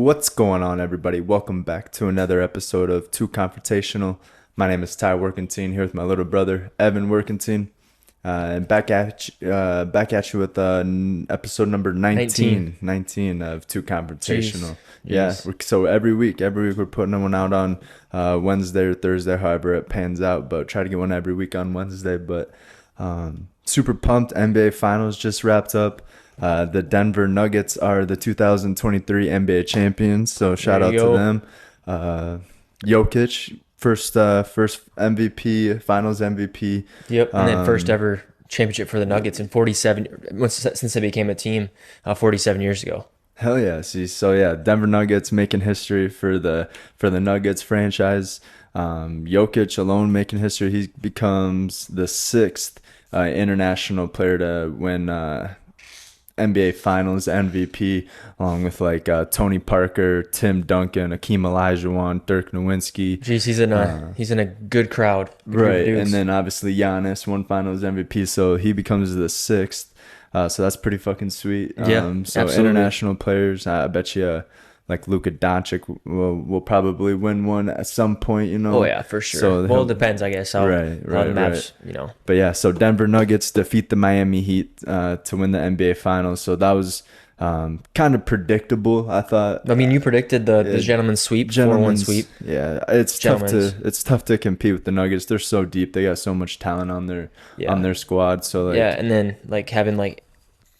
What's going on, everybody? Welcome back to another episode of TEW Confrontational. My name is Ty Workentine, here with my little brother Evan Workentine, and back at you with episode number 19 of TEW Confrontational. Jeez. Yeah, so every week we're putting one out on Wednesday or Thursday, however it pans out. But try to get one every week on Wednesday. But super pumped! NBA Finals just wrapped up. The Denver Nuggets are the 2023 NBA champions, so shout out to them. Jokic, first MVP, Finals MVP. Yep, and then first ever championship for the Nuggets in 47 since they became a team 47 years ago. Hell yeah! See, so yeah, Denver Nuggets making history for the Nuggets franchise. Jokic alone making history. He becomes the sixth international player to win NBA Finals MVP, along with Tony Parker, Tim Duncan, Akeem Olajuwon, Dirk Nowitzki. Jeez, he's in a good crowd. Right, and then obviously Giannis won Finals MVP, so he becomes the sixth. So that's pretty fucking sweet. Yeah, so absolutely. International players, I bet you like Luka Doncic will probably win one at some point, you know. Oh yeah, for sure. So well, it depends, I guess, how right, the maps, you know. But yeah, so Denver Nuggets defeat the Miami Heat to win the NBA Finals. So that was kind of predictable, I thought. I mean, you predicted the gentleman's sweep, 4-1 sweep. Yeah, it's tough to compete with the Nuggets. They're so deep. They got so much talent on their squad. So and then having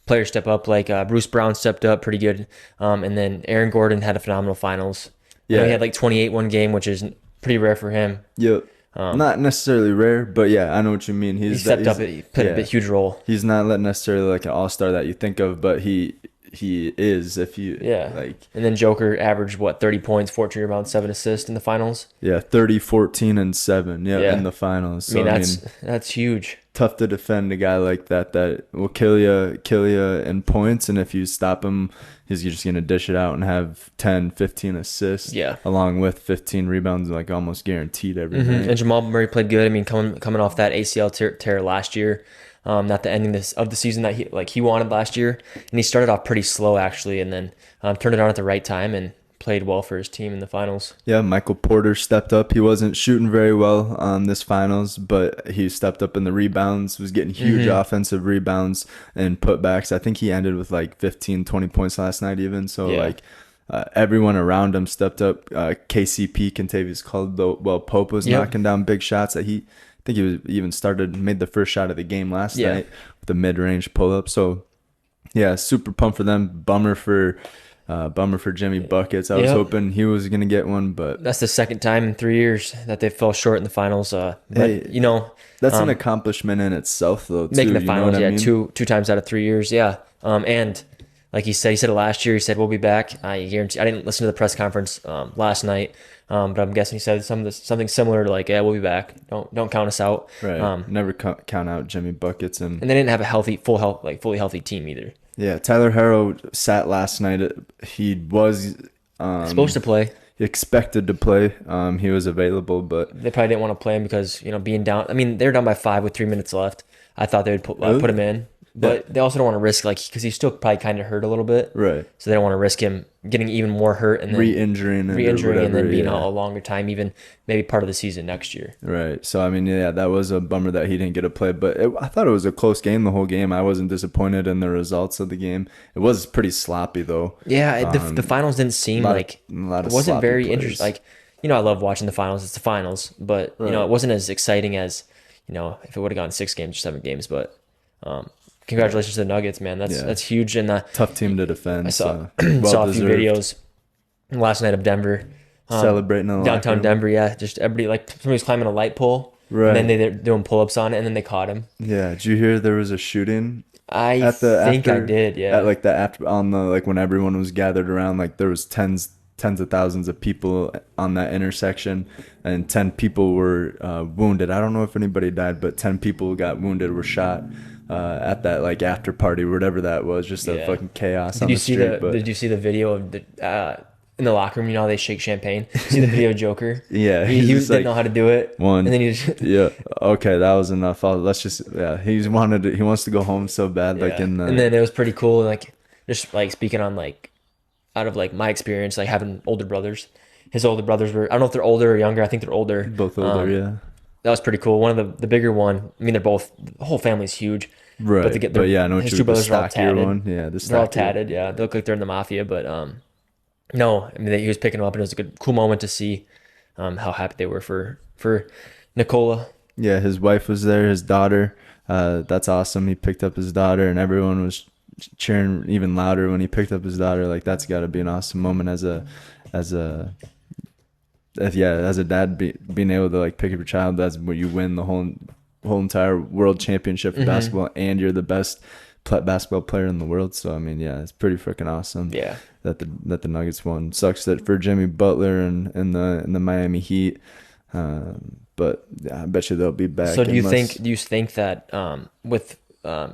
players step up, Bruce Brown stepped up pretty good, and then Aaron Gordon had a phenomenal finals. Yeah, he had 28 one game, which is pretty rare for him. Yep. Not necessarily rare, but yeah, I know what you mean. He stepped up. He played a huge role. He's not necessarily an all-star that you think of, but he is. If you and then Joker averaged 30 points, 14 rebounds, 7 assists in the finals. Yeah, 30, 14, and 7. Yeah, in the finals. So, I mean that's huge. Tough to defend a guy like that will kill you in points, and if you stop him, he's just gonna dish it out and have 10, 15 assists. Yeah, along with 15 rebounds, almost guaranteed every night. And Jamal Murray played good. I mean, coming off that ACL tear last year. Not the ending of the season that he wanted last year, and he started off pretty slow actually, and then turned it on at the right time and played well for his team in the finals. Yeah, Michael Porter stepped up. He wasn't shooting very well on this finals, but he stepped up in the rebounds, was getting huge offensive rebounds and putbacks. I think he ended with 15, 20 points last night even. So everyone around him stepped up. KCP, Kentavious Caldwell-Pope was knocking down big shots that I think he made the first shot of the game last night with the mid-range pull-up. So, yeah, super pumped for them. Bummer for Jimmy Buckets. I was hoping he was going to get one, but that's the second time in 3 years that they fell short in the finals. But that's an accomplishment in itself, though. Too, making the finals, I mean? two times out of 3 years, and like he said it last year. He said we'll be back. I guarantee. I didn't listen to the press conference last night, but I'm guessing he said something similar to we'll be back. Don't count us out. Right. Never count out Jimmy Buckets, and they didn't have a fully healthy team either. Yeah, Tyler Herro sat last night. He was supposed to play. Expected to play. He was available, but they probably didn't want to play him because being down. I mean, they're down by 5 with 3 minutes left. I thought they would put him in. But they also don't want to risk because he's still probably kind of hurt a little bit, right? So they don't want to risk him getting even more hurt and then re-injuring and then being a longer time, even maybe part of the season next year. Right. So I mean, yeah, that was a bummer that he didn't get to play. But I thought it was a close game the whole game. I wasn't disappointed in the results of the game. It was pretty sloppy though. Yeah, the finals didn't seem it wasn't very interesting. I love watching the finals. It's the finals, but it wasn't as exciting as if it would have gone 6 games or 7 games. But congratulations to the Nuggets, man. That's huge. And tough team to defend. I saw a few videos last night of Denver celebrating in the downtown Denver. Yeah, just everybody somebody's climbing a light pole, right? And then they're doing pull-ups on it, and then they caught him. Yeah, did you hear there was a shooting? I think I did. Yeah, at when everyone was gathered around, there was tens of thousands of people on that intersection, and 10 people were wounded. I don't know if anybody died, but 10 people got wounded, were shot. At that after party or whatever that was, just a fucking chaos on the street. Did you see the video of the in the locker room? How they shake champagne. See the video of Joker? Yeah, he didn't know how to do it. And then he just okay, that was enough. He wants to go home so bad. And then it was pretty cool. Just speaking on out of like my experience, like having older brothers. His older brothers were, I don't know if they're older or younger. I think they're older. Both older, yeah. That was pretty cool. One of the bigger one. I mean, they're both, the whole family's huge. Right. But yeah, I know his two brothers are all tatted. One. Yeah, they're all tatted. Yeah, they look like they're in the mafia. But no, I mean, he was picking them up, and it was a cool moment to see how happy they were for Nicola. Yeah, his wife was there, his daughter. That's awesome. He picked up his daughter, and everyone was cheering even louder when he picked up his daughter. Like, that's got to be an awesome moment as a dad, being able to like pick up your child. That's where you win the whole entire world championship for basketball, and you're the best basketball player in the world. So I mean, yeah, it's pretty freaking awesome. Yeah, that the Nuggets won. Sucks that for Jimmy Butler and the Miami Heat. But yeah, I bet you they'll be back. So do you think that with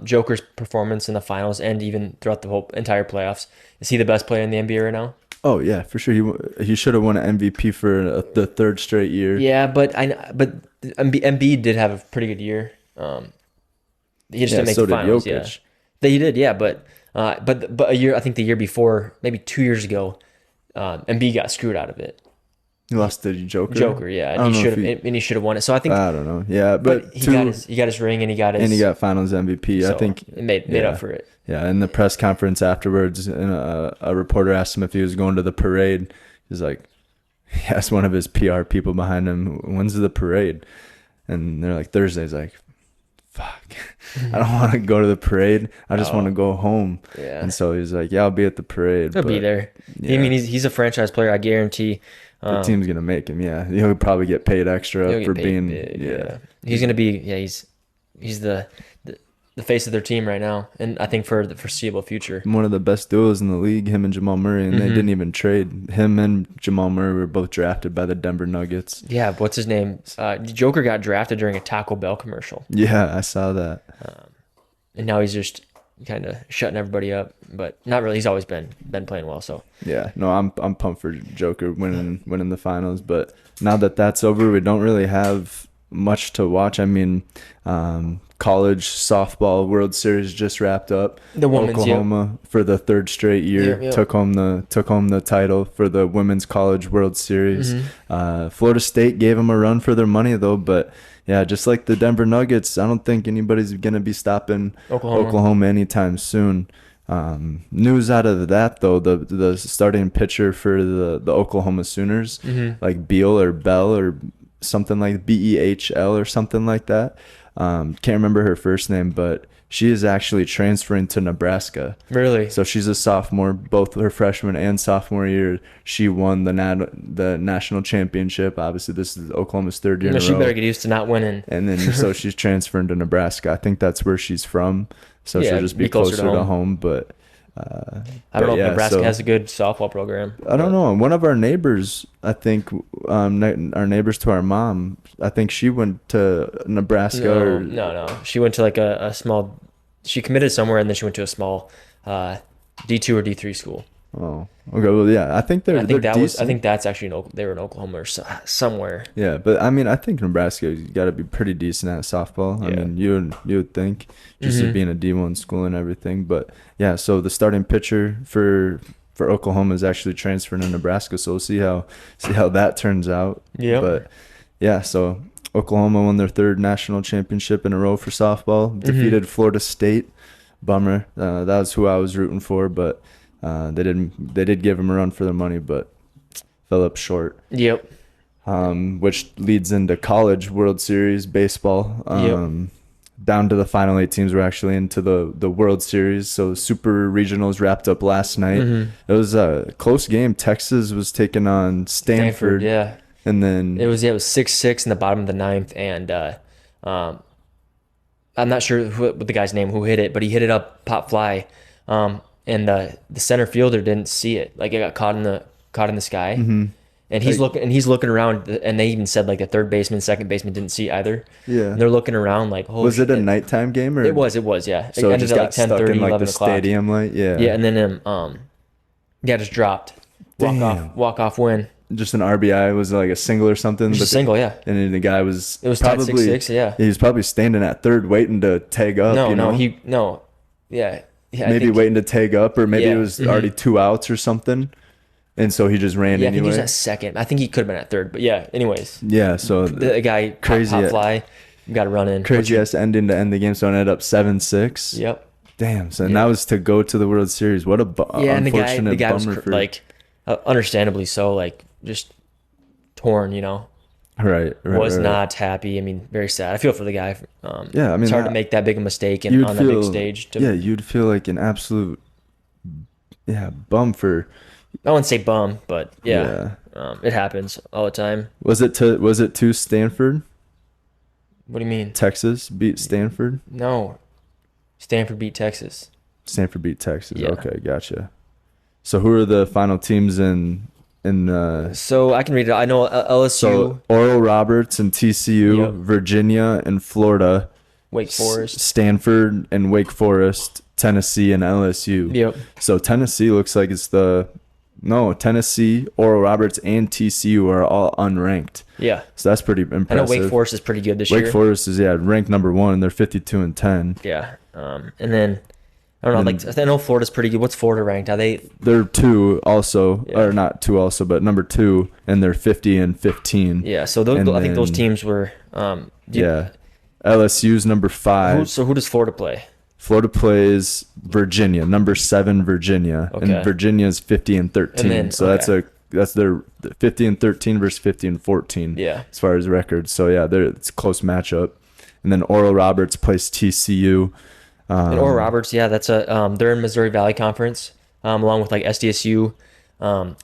Joker's performance in the finals and even throughout the whole entire playoffs, is he the best player in the NBA right now? Oh yeah, for sure. He should have won an MVP for the third straight year. Yeah, but Embiid did have a pretty good year. He just didn't make the finals. Yeah, he did. Yeah, but a year, I think the year before, maybe 2 years ago, Embiid got screwed out of it. He lost to Joker. Joker, yeah, and he should have won it. So I think, I don't know. Yeah, but he got his ring, and he got Finals MVP. So I think it made up for it. Yeah, in the press conference afterwards, a reporter asked him if he was going to the parade. He's like, he asked one of his PR people behind him, "When's the parade?" And they're like, "Thursday." He's like, "Fuck, I don't want to go to the parade. I just want to go home." Yeah. And so he's like, "Yeah, I'll be at the parade." He'll be there. Yeah. I mean, he's a franchise player. I guarantee. The team's gonna make him. Yeah, he'll probably get paid extra for being. Big, yeah, he's gonna be. Yeah, he's the face of their team right now, and I think for the foreseeable future. One of the best duos in the league, him and Jamal Murray, and they didn't even trade. Him and Jamal Murray were both drafted by the Denver Nuggets. Yeah, what's his name? Joker got drafted during a Taco Bell commercial. Yeah, I saw that. And now he's just kind of shutting everybody up, but not really. He's always been playing well. So yeah, no, I'm pumped for Joker winning the finals. But now that that's over, we don't really have much to watch. I mean, college softball World Series just wrapped up. The women's, Oklahoma for the third straight year took home the title for the Women's College World Series. Florida State gave them a run for their money though, but yeah, just like the Denver Nuggets, I don't think anybody's gonna be stopping Oklahoma anytime soon. News out of that though, the starting pitcher for the Oklahoma Sooners, like Beal or Bell or something like Behl or something like that. Can't remember her first name, but she is actually transferring to Nebraska. Really? So she's a sophomore. Both her freshman and sophomore year, she won the national championship. Obviously, this is Oklahoma's third year in a row. She better get used to not winning. And then so she's transferring to Nebraska. I think that's where she's from. So she'll just be closer to home. But I don't know if Nebraska has a good softball program. I don't know. One of our neighbors, I think, our neighbors to our mom, I think she went to Nebraska. No. She went to like a small. She committed somewhere, and then she went to a small D2 or D3 school. Oh, okay. Well, yeah, I think they're decent. I think that's actually they were in Oklahoma or somewhere. Yeah, but I mean, I think Nebraska's got to be pretty decent at softball. I mean, you would think just it being a D1 school and everything. But yeah, so the starting pitcher for Oklahoma is actually transferring to Nebraska. So we'll see how that turns out. Yeah. But yeah, so Oklahoma won their third national championship in a row for softball. Defeated Florida State. Bummer. That was who I was rooting for, but. They did give him a run for their money, but fell up short. Yep. Which leads into college World Series baseball. Down to the final 8 teams were actually into the World Series. So Super Regionals wrapped up last night. It was a close game. Texas was taking on Stanford. Yeah. And then it was 6-6 in the bottom of the ninth, and I'm not sure what the guy's name who hit it, but he hit it up pop fly. And the center fielder didn't see it. Like it got caught in the sky. And he's looking around, and they even said like the third baseman, second baseman didn't see either. Yeah. And they're looking around like, oh, was it a nighttime game or? It was, yeah. So it just got like 10:30, 11 o'clock. Stadium light, yeah. Yeah, and then just dropped. Walk off win. Just an RBI, was it like a single or something? Just a single, yeah. And then the guy was it was probably 6-6, yeah. He was probably standing at third waiting to tag up. No, yeah. maybe waiting to tag up, or maybe it was already 2 outs or something. And so he just ran anyway. I think he was at second. I think he could have been at third. But yeah, anyways. Yeah, so the guy crazy pop fly, got to run in. Crazy ass ending to end the game, so it ended up 7-6. Yep. Damn, so that was to go to the World Series. What a unfortunate the guy bummer was for like understandably so, like just torn, you know. Right. Was not happy. I mean, very sad. I feel for the guy. Yeah, I mean, it's hard to make that big a mistake on that big stage. You'd feel like an absolute bum for. I wouldn't say bum, but it happens all the time. Was it to Stanford? What do you mean? Texas beat Stanford? No, Stanford beat Texas. Stanford beat Texas. Yeah. Okay, gotcha. So who are the final teams in? So I can read it. I know LSU. So Oral Roberts and TCU, Virginia and Florida, Wake Forest, Stanford and Wake Forest, Tennessee and LSU. Yep. So Tennessee looks like it's Tennessee, Oral Roberts, and TCU are all unranked. Yeah. So that's pretty impressive. I know Wake Forest is pretty good this year. Wake Forest is ranked number 1. They're 52-10. Yeah. And then I don't know. I know Florida's pretty good. What's Florida ranked? Are they? They're 2 also, or not 2 also, but number 2, and they're 50-15. Yeah. So I think those teams were. LSU's number 5. So who does Florida play? Florida plays Virginia, number 7 Virginia, and Virginia's 50-13. So that's their 50-13 versus 50-14. Yeah. As far as records, so it's a close matchup. And then Oral Roberts plays TCU. And Oral Roberts, that's they're in Missouri Valley Conference, along with like SDSU. And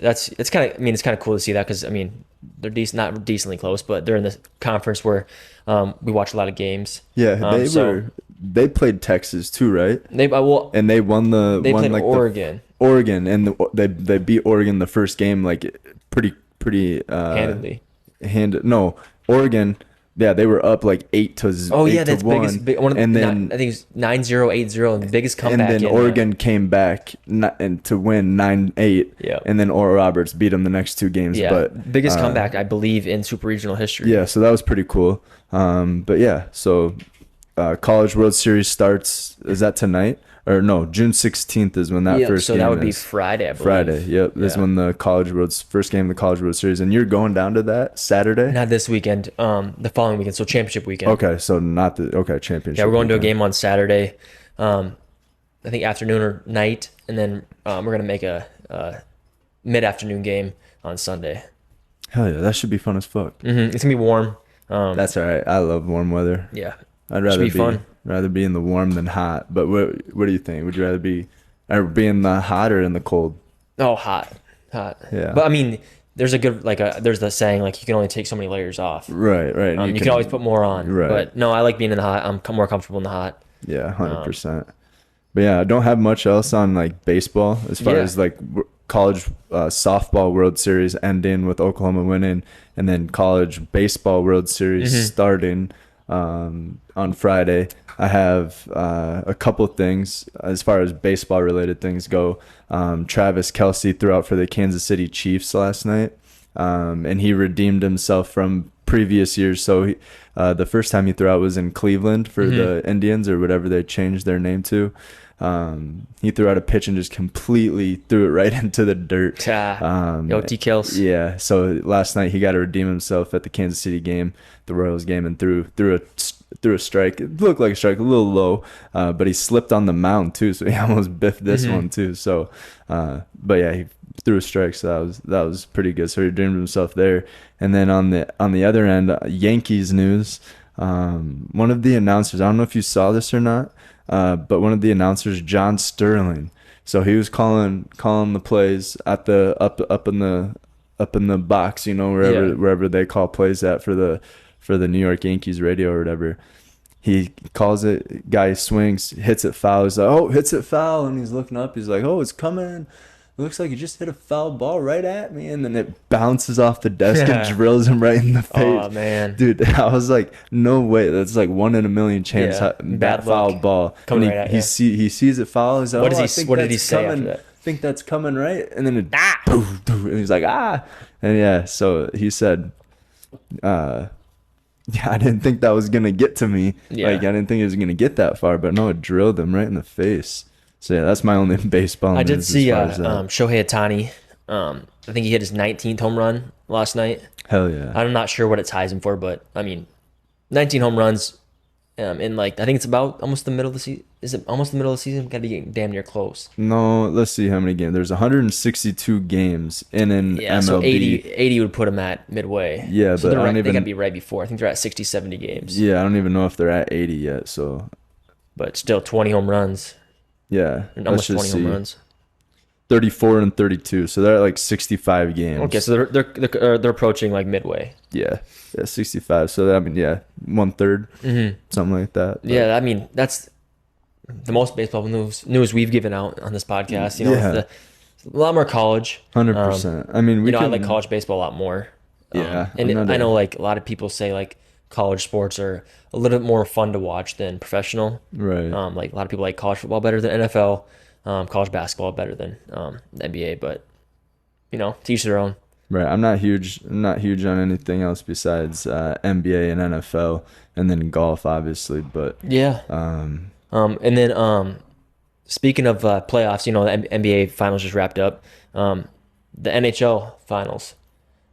it's kind of cool to see that because I mean they're not decently close, but they're in the conference where we watch a lot of games. Yeah, they played Texas too, right? They won They played Oregon. Oregon, and they beat Oregon the first game like pretty handedly. No, Oregon. Yeah, they were up like 8 to 1. Oh yeah, that's biggest. And then I think it was 9-0, 8-0, and the biggest comeback. And then Oregon came back and to win 9-8. Yeah. And then Oral Roberts beat them the next 2 games. Yeah. But biggest comeback I believe in super regional history. Yeah, so that was pretty cool. So College World Series starts. Is that tonight? Or no, June 16th is when that first game is. So that would be Friday, I believe. Friday, yep. This is when the first game of the College World Series. And you're going down to that Saturday? Not this weekend, the following weekend, so championship weekend. Okay, so championship. Yeah, we're going to a game on Saturday, I think afternoon or night, and then we're going to make a mid-afternoon game on Sunday. Hell yeah, that should be fun as fuck. It's going to be warm. That's all right. I love warm weather. Yeah. I'd rather be in the warm than hot. But what do you think? Would you rather be in the hot or in the cold? Oh, hot. Yeah. But I mean, there's there's the saying like you can only take so many layers off. Right. You can always put more on. Right. But no, I like being in the hot. I'm more comfortable in the hot. Yeah, 100%. But yeah, I don't have much else on like baseball as far as like college softball World Series ending with Oklahoma winning, and then college baseball World Series starting on Friday. I have a couple things as far as baseball related things go. Travis Kelce threw out for the Kansas City Chiefs last night, and he redeemed himself from previous years. So the first time he threw out was in Cleveland for the Indians or whatever they changed their name to. He threw out a pitch and just completely threw it right into the dirt. T. Kelce. Yeah. So last night he got to redeem himself at the Kansas City game, the Royals game, and threw a strike. It looked like a strike, a little low, but he slipped on the mound too, so he almost biffed this one too. So, but yeah, he threw a strike, so that was pretty good. So he redeemed himself there. And then on the other end, Yankees news. One of the announcers, I don't know if you saw this or not. But one of the announcers, John Sterling, so he was calling the plays at the up in the box, wherever they call plays at for the New York Yankees radio or whatever. He calls it, guy swings, hits it foul. He's like, oh, hits it foul, and he's looking up. He's like, oh, it's coming. It looks like you just hit a foul ball right at me, and then it bounces off the desk and drills him right in the face. Oh man, dude, I was like, no way, that's like 1 in a million chance. Bad foul ball. Coming right at you. He sees it foul. He's like, what did he say after that? I think that's coming right, and then it and he's like, and so he said, Yeah, I didn't think that was gonna get to me. Yeah. Like I didn't think it was gonna get that far, but no, it drilled him right in the face. So yeah, that's my only baseball I did news as see far as that. Shohei Ohtani. I think he hit his 19th home run last night. Hell yeah. I'm not sure what it ties him for, but I mean, 19 home runs in like I think it's about almost the middle of the season. Is it almost the middle of the season? Got to be getting damn near close. No, let's see how many games. There's 162 games in an Yeah, MLB. so 80 would put him at midway. Yeah, so but they got to be right before. I think they're at 60, 70 games. Yeah, I don't even know if they're at 80 yet. So, but still 20 home runs. Yeah, And almost 20 home runs. 34 and 32, so they're at like 65 games. Okay, so they're approaching like midway. Yeah, 65. So I mean, yeah, 1/3, something like that. But, yeah, I mean that's the most baseball news we've given out on this podcast. You know, a lot more college. 100%. I mean, I like college baseball a lot more. Yeah, and I know like a lot of people say like college sports are a little bit more fun to watch than professional. Right. Like a lot of people like college football better than NFL. College basketball better than the NBA, but to each their own. Right. I'm not huge on anything else besides NBA and NFL, and then golf, obviously. But yeah. And then speaking of playoffs, the NBA finals just wrapped up. The NHL finals.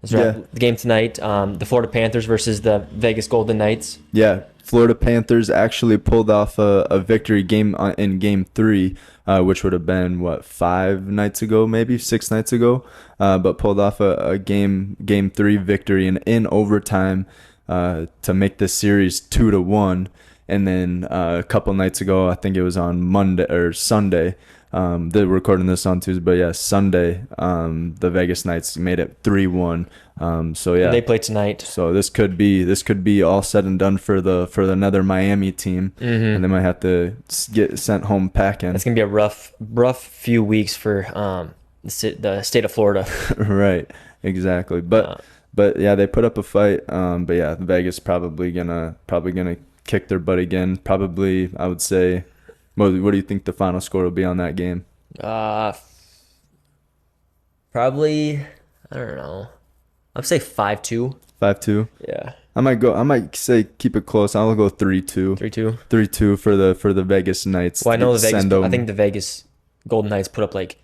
The game tonight. The Florida Panthers versus the Vegas Golden Knights. Yeah. Florida Panthers actually pulled off a victory game in Game 3, which would have been 5 nights ago, maybe 6 nights ago, but pulled off a Game 3 victory in overtime to make the series 2-1. And then a couple nights ago, I think it was on Monday or Sunday. They're recording this on Tuesday, but yeah, Sunday, the Vegas Knights made it 3-1. So yeah, and they play tonight. So this could be all said and done for another Miami team, and they might have to get sent home packing. It's gonna be a rough few weeks for the state of Florida. Right, exactly. But yeah, they put up a fight. But yeah, Vegas probably gonna kick their butt again. Probably, I would say. What do you think the final score will be on that game? Probably, I don't know. I'd say 5-2. 5-2? Yeah. I might say keep it close. I'll go 3-2. 3-2? 3-2 for the Vegas Knights. Well, I know I think the Vegas Golden Knights put up like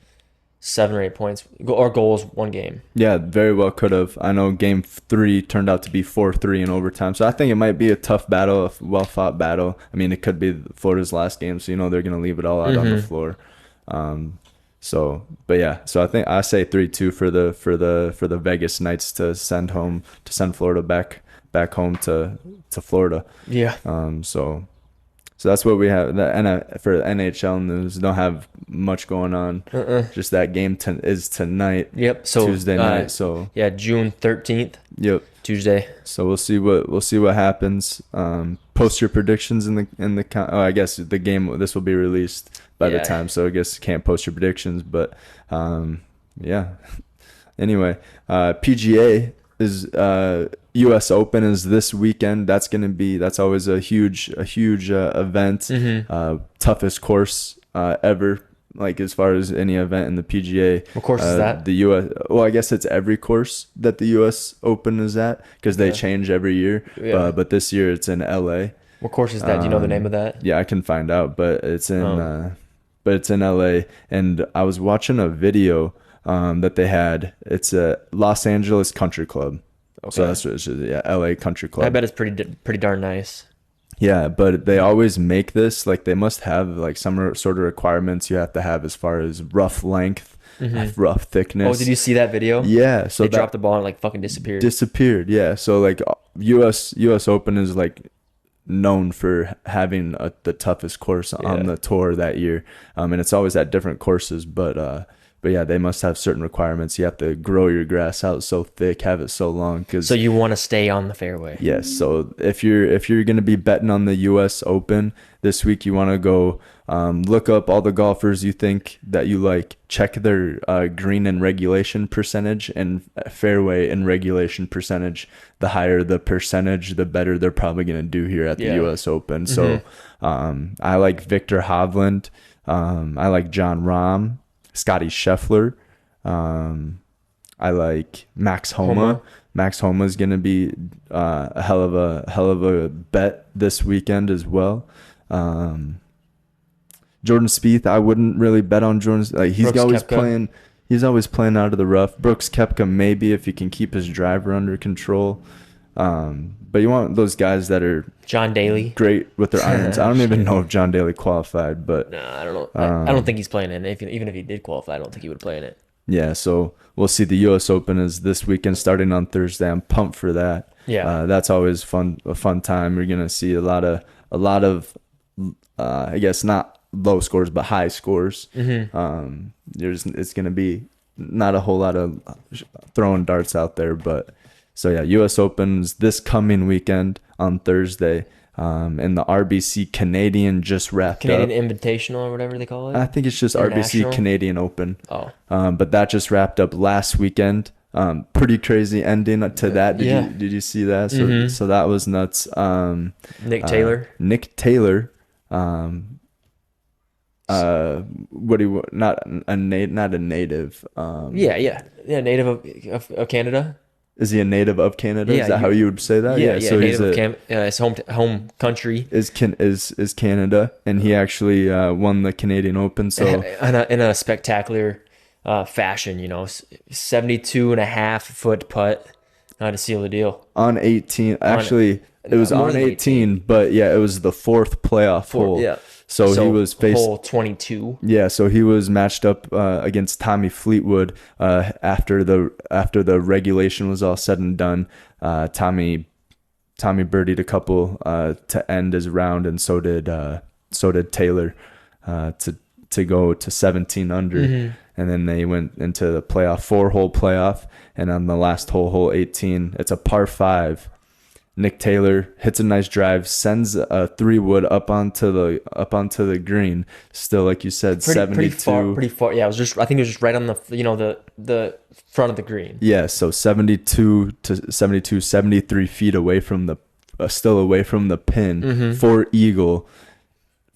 7 or 8 points or goals one game. Yeah, very well could have. I know Game 3 turned out to be 4-3 in overtime, so I think it might be a tough battle, a well-fought battle. I mean, it could be Florida's last game, so they're going to leave it all out on the floor. So I think I say 3-2 for the Vegas Knights to send Florida back home to Florida. Yeah. So that's what we have. For NHL news, don't have much going on. Just that game is tonight. Yep. So Tuesday night. So yeah, June 13th. Yep. Tuesday. So we'll see what happens. Post your predictions in the. I guess the game. This will be released by the time. So I guess you can't post your predictions, but yeah. Anyway, PGA is U.S. Open is this weekend. That's always a huge event. Toughest course ever, like as far as any event in the PGA. What course is that? The U.S. Well, I guess it's every course that the U.S. Open is at because they change every year. Yeah. But this year it's in L.A. What course is that? Do you know the name of that? Yeah, I can find out, but it's in L.A. And I was watching a video that they had. It's a Los Angeles Country Club. Okay. So that's what it is. Yeah, LA Country Club. I bet it's pretty darn nice. Yeah, but they always make this like they must have like some sort of requirements you have to have as far as rough length, rough thickness. Oh, did you see that video? Yeah, so they dropped the ball and like fucking disappeared. Yeah, so like US Open is like known for having the toughest course on the tour that year, and it's always at different courses, But yeah, they must have certain requirements. You have to grow your grass out so thick, have it so long. So you want to stay on the fairway. Yes. So if you're going to be betting on the U.S. Open this week, you want to go look up all the golfers you think that you like. Check their green and regulation percentage and fairway and regulation percentage. The higher the percentage, the better they're probably going to do here at the U.S. Open. So I like Victor Hovland. I like John Rahm. Scotty Scheffler, I like Max Homa. Homa. Max Homa is going to be a hell of a bet this weekend as well. Jordan Spieth, I wouldn't really bet on Jordan. Like he's always playing out of the rough. Brooks Koepka maybe if he can keep his driver under control. But you want those guys that are John Daly great with their irons. I don't even know if John Daly qualified, but no, I don't know. I don't think he's playing in it. Even if he did qualify, I don't think he would play in it. Yeah, so we'll see. The U.S. Open is this weekend, starting on Thursday. I'm pumped for that. Yeah, that's always a fun time. You're gonna see a lot of I guess not low scores, but high scores. Mm-hmm. It's gonna be not a whole lot of throwing darts out there, but so yeah, U.S. Open's this coming weekend on Thursday. And the RBC Canadian just wrapped up. Canadian Invitational or whatever they call it. I think it's just RBC Canadian Open. Oh. But that just wrapped up last weekend. Pretty crazy ending to that. Did you see that? So so that was nuts. Nick Taylor. Nick Taylor. What do you not a native? Native of Canada. Is he a native of Canada? Is that how you would say that? Yeah. So native his home country is Canada, and he actually won the Canadian Open. So in a spectacular fashion, 72.5-foot putt to seal the deal on 18. Actually, it was on 18, but yeah, it was the fourth playoff hole. Yeah. So he was faced hole 22. Yeah, so he was matched up against Tommy Fleetwood after the regulation was all said and done. Tommy birdied a couple to end his round, and so did Taylor to go to 17 under, and then they went into the playoff 4-hole playoff, and on the last hole 18, it's a par 5. Nick Taylor hits a nice drive, sends a 3-wood up onto the green. Still, like you said, 72. Pretty far. Yeah, I think it was just right on the the front of the green. Yeah, so 73 feet away from the still away from the pin for eagle.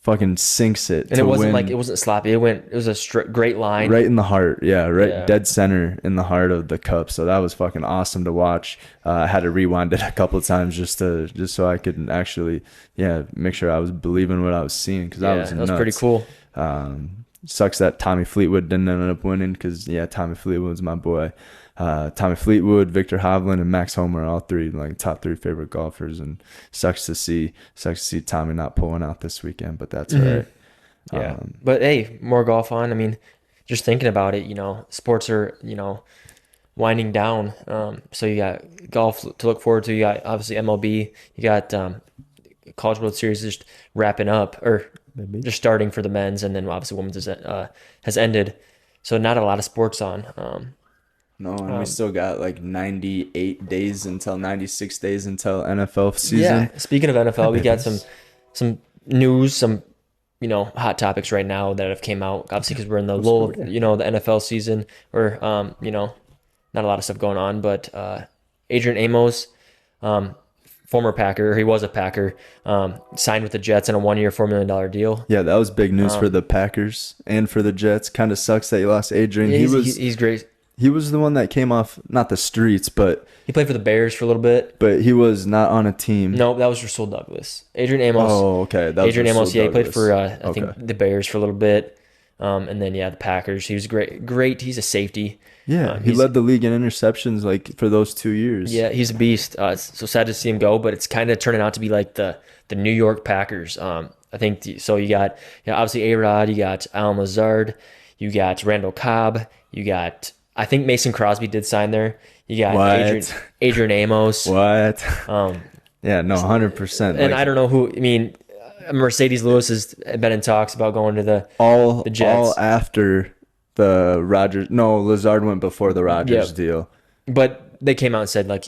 Fucking sinks it, and it wasn't sloppy. It was a great line right in the heart. Dead center in the heart of the cup. So that was fucking awesome to watch. I had to rewind it a couple of times just so I could actually make sure I was believing what I was seeing, because that was pretty cool. Sucks that Tommy Fleetwood didn't end up winning, because Tommy Fleetwood was my boy. Tommy Fleetwood, Victor Hovland, and Max Homa are all three like top 3 favorite golfers, and sucks to see Tommy not pulling out this weekend, but that's all right. Yeah, but hey, more golf on. I mean, just thinking about it, sports are winding down. So you got golf to look forward to. You got obviously MLB. You got College World Series just wrapping up, or just starting for the men's, and then obviously women's has ended. So not a lot of sports on. No, and we still got like 96 days until NFL season. Yeah, speaking of NFL, we got some news, some hot topics right now that have came out. Obviously, because we're in the lull, the NFL season, or not a lot of stuff going on. But Adrian Amos, former Packer, he was a Packer, signed with the Jets in a 1-year, $4 million deal. Yeah, that was big news for the Packers and for the Jets. Kind of sucks that you lost Adrian. Yeah, he's great. He was the one that came off, not the streets, but he played for the Bears for a little bit. But he was not on a team. No, that was Rasul Douglas. Adrian Amos. Oh, okay. That was Adrian Amos, he played for I think the Bears for a little bit. And then the Packers. He was great. He's a safety. Yeah, he led the league in interceptions like for those 2 years. Yeah, he's a beast. It's so sad to see him go, but it's kind of turning out to be like the New York Packers. I think so. You got obviously A-Rod, you got Allen Lazard, you got Randall Cobb, you got, I think Mason Crosby did sign there. You got Adrian Amos. What? 100%. And I don't know who. I mean, Mercedes Lewis has been in talks about going to the Jets. All after the Rodgers. No, Lazard went before the Rodgers deal. But they came out and said like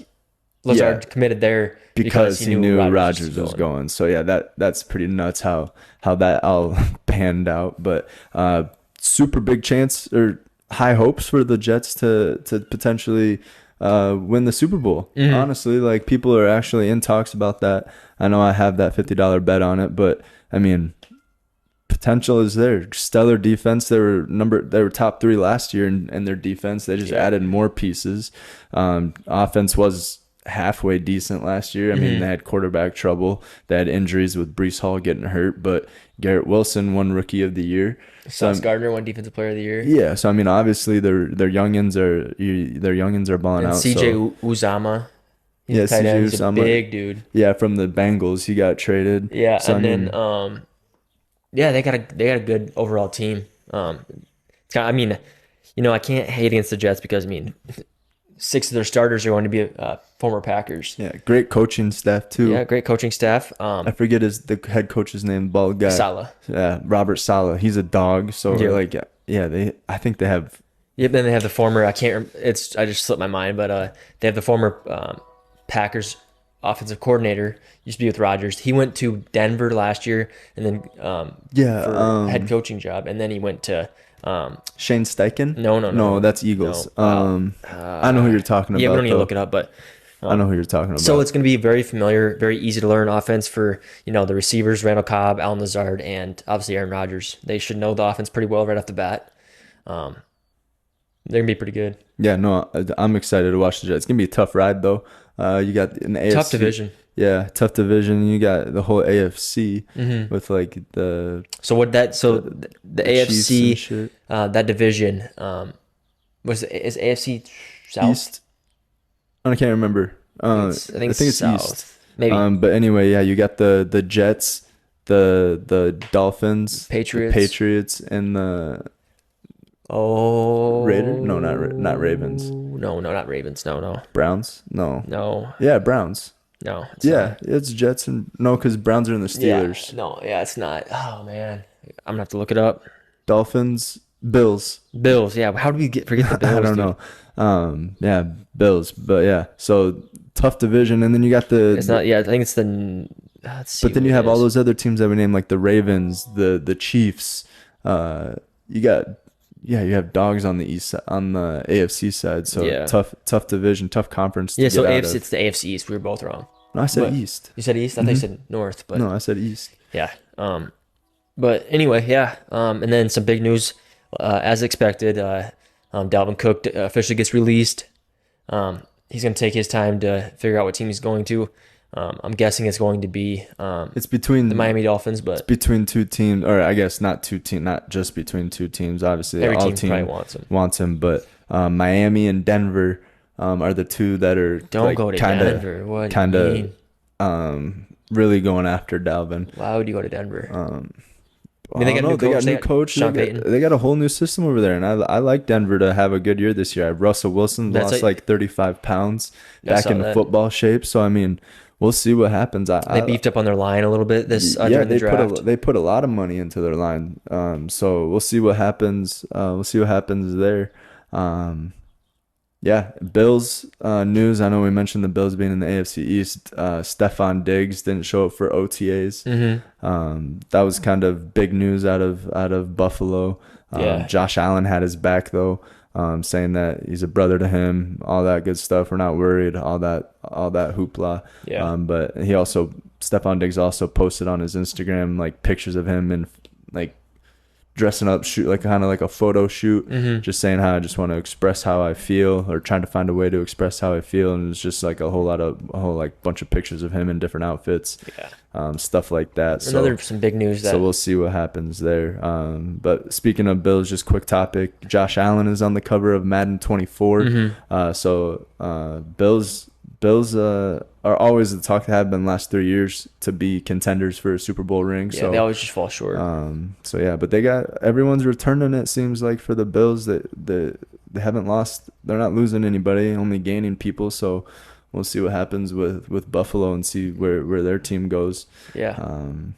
Lazard committed there because he knew Rodgers was going. So that's pretty nuts how that all panned out. But super big chance or high hopes for the Jets to potentially win the Super Bowl. Honestly, like people are actually in talks about that. I know I have that $50 bet on it, but I mean, potential is there. Stellar defense. They were top 3 last year in their defense. They just added more pieces. Offense was halfway decent last year. I mean, they had quarterback trouble. They had injuries with Breece Hall getting hurt, but Garrett Wilson won Rookie of the Year. Sauce Gardner won Defensive Player of the Year. Yeah, so I mean, obviously their youngins are balling out. CJ Uzama. He's a tight end. He's a big dude. Yeah, from the Bengals, he got traded. Yeah, so, they got a good overall team. I can't hate against the Jets because 6 of their starters are going to be former Packers. Yeah, great coaching staff too. Yeah, great coaching staff. I forget the head coach's name, bald guy. Saleh. Yeah, Robert Saleh. He's a dog. So I think they have. Yep, then they have the former. I just slipped my mind, but they have the former Packers offensive coordinator. Used to be with Rodgers. He went to Denver last year, and then for head coaching job, and then he went to. Shane Steichen? No, that's Eagles. No. I know who you're talking about. Yeah, we don't need to look it up, but I know who you're talking about. So it's going to be very familiar, very easy to learn offense for the receivers, Randall Cobb, Allen Lazard, and obviously Aaron Rodgers. They should know the offense pretty well right off the bat. They're going to be pretty good. Yeah, no, I'm excited to watch the Jets. It's going to be a tough ride though. You got an AFC. Tough division. Yeah, tough divition. You got the whole AFC with like the AFC that division is AFC South? East. I can't remember. I think it's South. East. Maybe. But anyway, yeah, you got the Jets, the Dolphins, Patriots, and the Raiders. No, not Ravens. No, not Ravens. No. Browns. No. Yeah, Browns. No. It's Jets and because Browns are in the Steelers. Yeah, it's not. Oh man, I'm gonna have to look it up. Dolphins, Bills. Yeah, how do we forget the Bills? I don't know. Yeah, Bills, but yeah. So tough division, and then you got the. It's not. Yeah, I think it's the. Let's see. But then you have all those other teams that we named, like the Ravens, the Chiefs. You have dogs on the AFC side, so tough division, tough conference. Yeah, so AFC, it's the AFC East. We were both wrong. No, I said East. You said East? I thought you said North. But no, I said East. Yeah. But anyway, yeah. And then some big news, as expected. Dalvin Cook officially gets released. He's going to take his time to figure out what team he's going to. I'm guessing it's going to be it's between the Miami Dolphins, but it's between 2 teams, or I guess not just between 2 teams. Obviously, every all team probably wants him, but Miami and Denver are the 2 that are go to Denver. What do you mean? Really going after Dalvin. Why would you go to Denver? They got a new coach. Sean Payton. They got a whole new system over there, and I like Denver to have a good year this year. Russell Wilson lost like 35 pounds back into football shape. So I mean, we'll see what happens. They beefed up on their line a little bit during the draft. They put a lot of money into their line. So we'll see what happens. We'll see what happens there. Yeah, Bills news. I know we mentioned the Bills being in the AFC East. Stephon Diggs didn't show up for OTAs. That was kind of big news out of Buffalo. Josh Allen had his back though, saying that he's a brother to him. All that good stuff. We're not worried. All that hoopla. Yeah. But Stephon Diggs also posted on his Instagram like pictures of him and like dressing up, shoot like kind of like a photo shoot, just saying how I just want to express how I feel, or trying to find a way to express how I feel, and it's just like a whole bunch of pictures of him in different outfits, stuff like that. Some big news. So we'll see what happens there. But speaking of Bills, just quick topic: Josh Allen is on the cover of Madden 24. Bills are always the talk, have been the last 3 years, to be contenders for a Super Bowl ring. Yeah, so they always just fall short. But everyone's returning. It seems like for the Bills that they haven't lost. They're not losing anybody, only gaining people. So we'll see what happens with Buffalo and see where their team goes. Yeah. And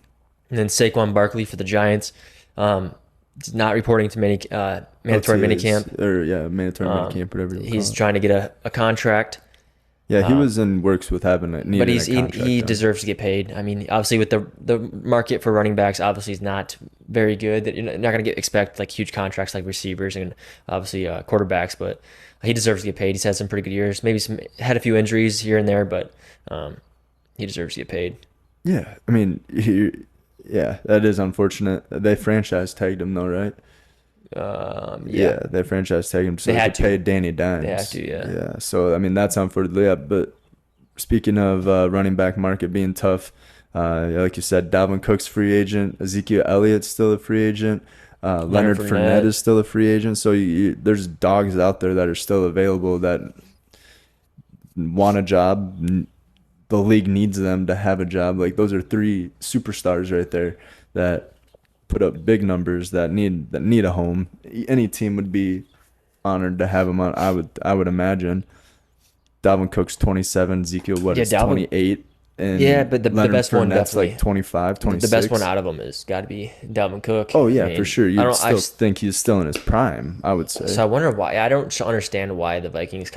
then Saquon Barkley for the Giants. Not reporting to mandatory minicamp. Mandatory minicamp, whatever. He's trying to get a contract. Yeah, he was in works with having it. But he deserves to get paid. I mean, obviously with the market for running backs, obviously is not very good. That you're not going to expect like huge contracts like receivers and obviously quarterbacks. But he deserves to get paid. He's had some pretty good years. Maybe had a few injuries here and there, but he deserves to get paid. Yeah, I mean Yeah, that is unfortunate. They franchise tagged him though, right? Yeah. They franchise tagged him so They they had could pay to. Danny They Dimes. have to, yeah. Yeah, so I mean that's unfortunate. Yeah, but speaking of running back market being tough, like you said, Dalvin Cook's free agent, Ezekiel Elliott's still a free agent, Leonard Leonard Fournette Fournette. is still a free agent. So there's dogs out there that are still available that want a job. The league needs them to have a job. Like those are three superstars right there that put up big numbers that need a home. Any team would be honored to have him on. I would imagine. Dalvin Cook's 27, Ezekiel what Yeah, is Dalvin. 28, Yeah, and but the Leonard best one Fournette's definitely. like 25, The best one 26. out of them has got to be Dalvin Cook. Oh I yeah, for mean, sure. I You'd don't. still think he's still in his prime, I would say. So I wonder why. I don't understand why the Vikings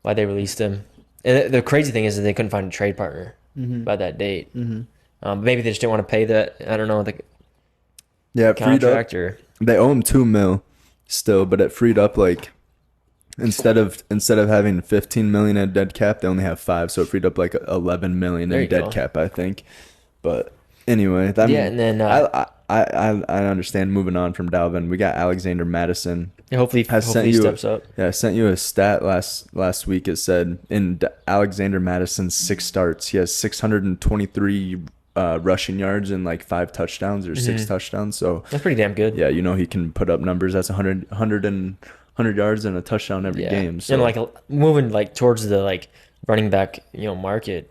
why they released him. And the crazy thing is that they couldn't find a trade partner by that date. But maybe they just didn't want to pay the Yeah, it freed up. contract or They owe him 2 mil still, but it freed up like instead of having 15 million in dead cap, they only have 5, so it freed up like 11 million There in you dead go. cap, I think. But anyway, and then I understand moving on from Dalvin. We got Alexander Madison. hopefully he steps up. Yeah, I sent you a stat last week. It said in Alexander Madison's 6 starts, he has 623 rushing yards and like 5 touchdowns or 6 touchdowns. So That's pretty damn good. yeah, he can put up numbers. That's 100 yards and a touchdown every game. So And like moving like towards the like running back market,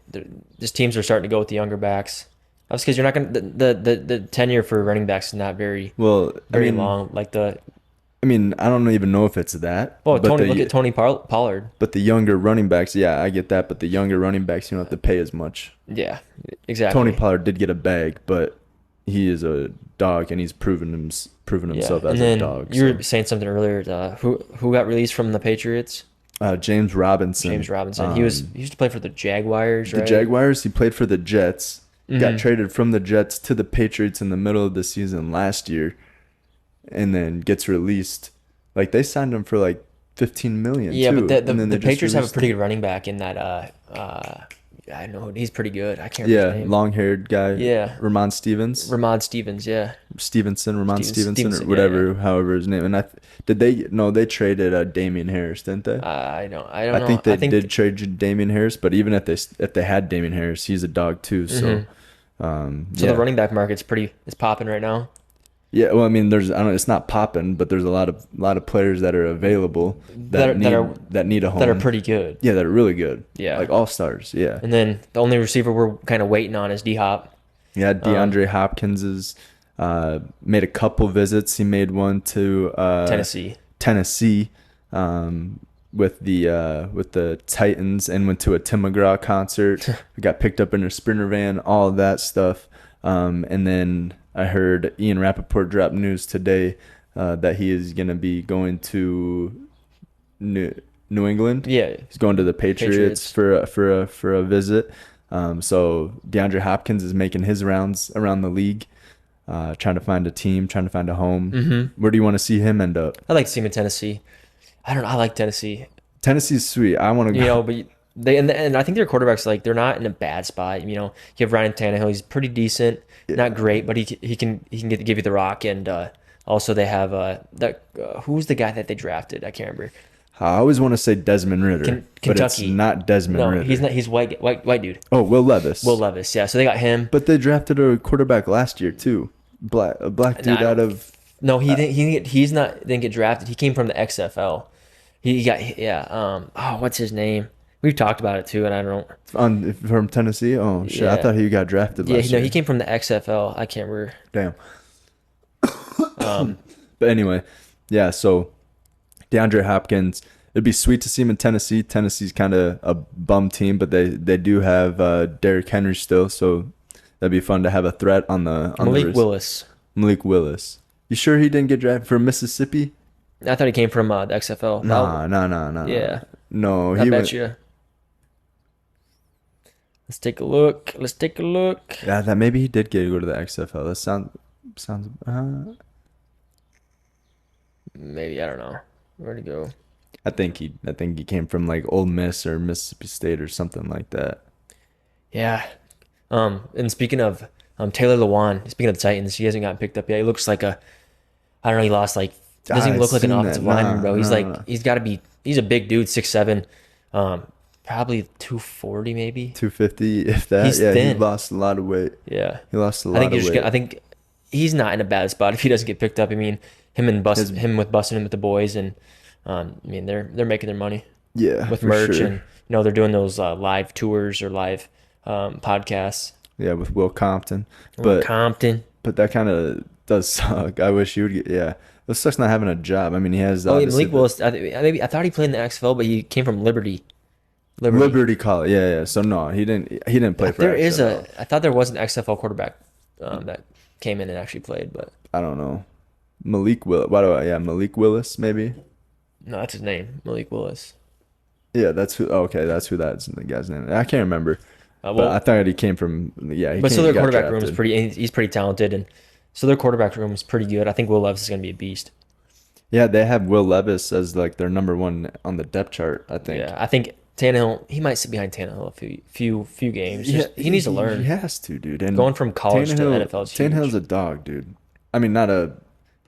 just teams are starting to go with the younger backs. That's because you're not gonna the tenure for running backs is not very long. Like I don't even know if it's that. look but at Tony Pollard. But the younger running backs, yeah, I get that. But the younger running backs, you don't have to pay as much. Yeah, exactly. Tony Pollard did get a bag, but he is a dog, and he's proven himself as a dog. You were saying something earlier. Who got released from the Patriots? James Robinson. He used to play for the Jaguars, right? The Jaguars. He played for the Jets. Got traded from the Jets to the Patriots in the middle of the season last year, and then gets released. Like they signed him for like 15 million. Yeah, too, but and then the Patriots have a pretty good running back in that. I know he's pretty good. I can't remember his name. Long-haired guy. Yeah, Ramon Stevens. Ramon Stevens. Yeah, Ramon Stevenson, or yeah, whatever, however his name. And they traded Damian Harris, didn't they? I don't know. I think they did trade Damian Harris, but even if they had Damian Harris, he's a dog too. So, the running back market's it's popping right now. Yeah, well, I mean, it's not popping, but there's a lot of players that are available that need a home that are pretty good. Yeah, that are really good. Yeah, like all stars. Yeah, and then the only receiver we're kind of waiting on is D Hop. Yeah, DeAndre Hopkins is made a couple visits. He made one to Tennessee, with the Titans, and went to a Tim McGraw concert. Got picked up in a Sprinter van, all of that stuff, and then I heard Ian Rappaport drop news today that he is going to be going to New England. Yeah, he's going to the Patriots. for a visit. So DeAndre Hopkins is making his rounds around the league, trying to find a team, trying to find a home. Where do you want to see him end up? I'd like to see him in Tennessee. I don't know. I like Tennessee. Tennessee's sweet. I want to go. But they and I think their quarterbacks, like, they're not in a bad spot. You have Ryan Tannehill. He's pretty decent. Not great, but he can give you the rock. And also they have who's the guy that they drafted? I can't remember. I always want to say Desmond Ritter, Kentucky. but it's not Desmond Ritter. He's not. He's white dude. Oh, Will Levis. Yeah. So they got him. But they drafted a quarterback last year too. A black dude out of. No, he didn't. Didn't get drafted. He came from the XFL. He got what's his name? We've talked about it too, and I don't. From Tennessee? Oh shit! Yeah. I thought he got drafted last year. He came from the XFL. I can't remember. Damn. But anyway, yeah. So DeAndre Hopkins. It'd be sweet to see him in Tennessee. Tennessee's kind of a bum team, but they do have Derrick Henry still, so that'd be fun to have a threat on the Malik Willis. You sure he didn't get drafted from Mississippi? I thought he came from the XFL. No. Yeah. No, I bet you. Let's take a look. Yeah, that maybe he did go to the XFL. That sounds. Maybe, I don't know. Where'd he go? I think he came from like Ole Miss or Mississippi State or something like that. Yeah. And speaking of Taylor Lewan, speaking of the Titans, he hasn't gotten picked up yet. He looks like I don't know, he lost like, doesn't even look like an offensive lineman, bro. He's he's got to be, he's a big dude, 6'7", probably 240 maybe. 250, if that. He's thin. He lost a lot of weight. Yeah. He lost a lot of weight. I think he's not in a bad spot if he doesn't get picked up. I mean, him busting him with the boys, and I mean, they're making their money. Yeah, with merch, sure. And they're doing those live tours or live podcasts. Yeah, with Will Compton. But that kind of does suck. I wish he would get. Yeah, it sucks not having a job. I mean, he has. Malik Willis. I thought he played in the XFL, but he came from Liberty College. Yeah. So no, he didn't play for. I thought there was an XFL quarterback that came in and actually played, but I don't know. Malik Willis maybe. No, that's his name, Malik Willis. Yeah, that's who. Okay, that's who that's the guy's name. I can't remember. But I thought he came from. Yeah, but so their quarterback room is pretty. He's pretty talented, and so their quarterback room is pretty good. I think Will Levis is going to be a beast. Yeah, they have Will Levis as like their number one on the depth chart. I think. Yeah, I think Tannehill. He might sit behind Tannehill a few games. He needs to learn. He has to, dude. And going from college to NFL is huge. Tannehill's a dog, dude. I mean,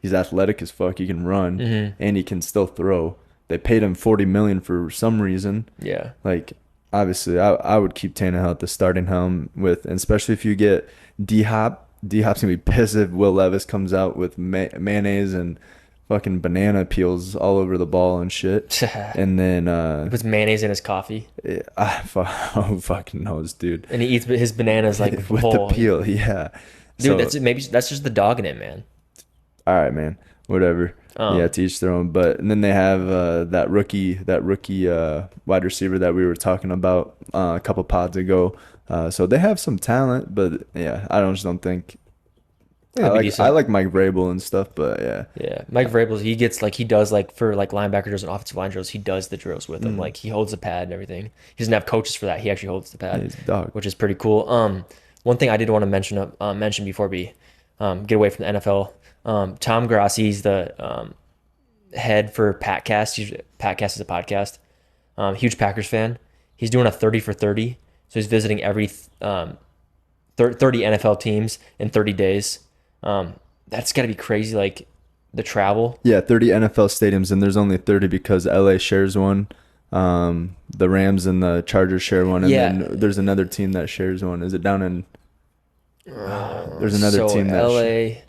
he's athletic as fuck. He can run, and he can still throw. They paid him $40 million for some reason. Yeah. Like, obviously, I would keep Tannehill at the starting helm and especially if you get D-Hop. D-Hop's going to be pissed if Will Levis comes out with mayonnaise and fucking banana peels all over the ball and shit. And then... he puts mayonnaise in his coffee. Who fucking knows, dude. And he eats his bananas like with whole. The peel, yeah. Dude, that's just the dog in it, man. All right, man. Whatever. Yeah, to each their own. And then they have that rookie wide receiver that we were talking about a couple pods ago. So they have some talent, but yeah, I just don't think. Yeah, I like Mike Vrabel and stuff, but yeah. Yeah, Mike Vrabel, he does for linebacker drills and offensive line drills. He does the drills with them. Like he holds the pad and everything. He doesn't have coaches for that. He actually holds the pad, he's a dog. Which is pretty cool. One thing I did want to mention before we get away from the NFL. Tom Grassi, he's the head for PatCast. PatCast is a podcast. Huge Packers fan. He's doing a 30 for 30. So he's visiting every 30 NFL teams in 30 days. That's got to be crazy, like the travel. Yeah, 30 NFL stadiums, and there's only 30 because LA shares one. The Rams and the Chargers share one, and then there's another team that shares one. Is it down in... there's another team that... LA...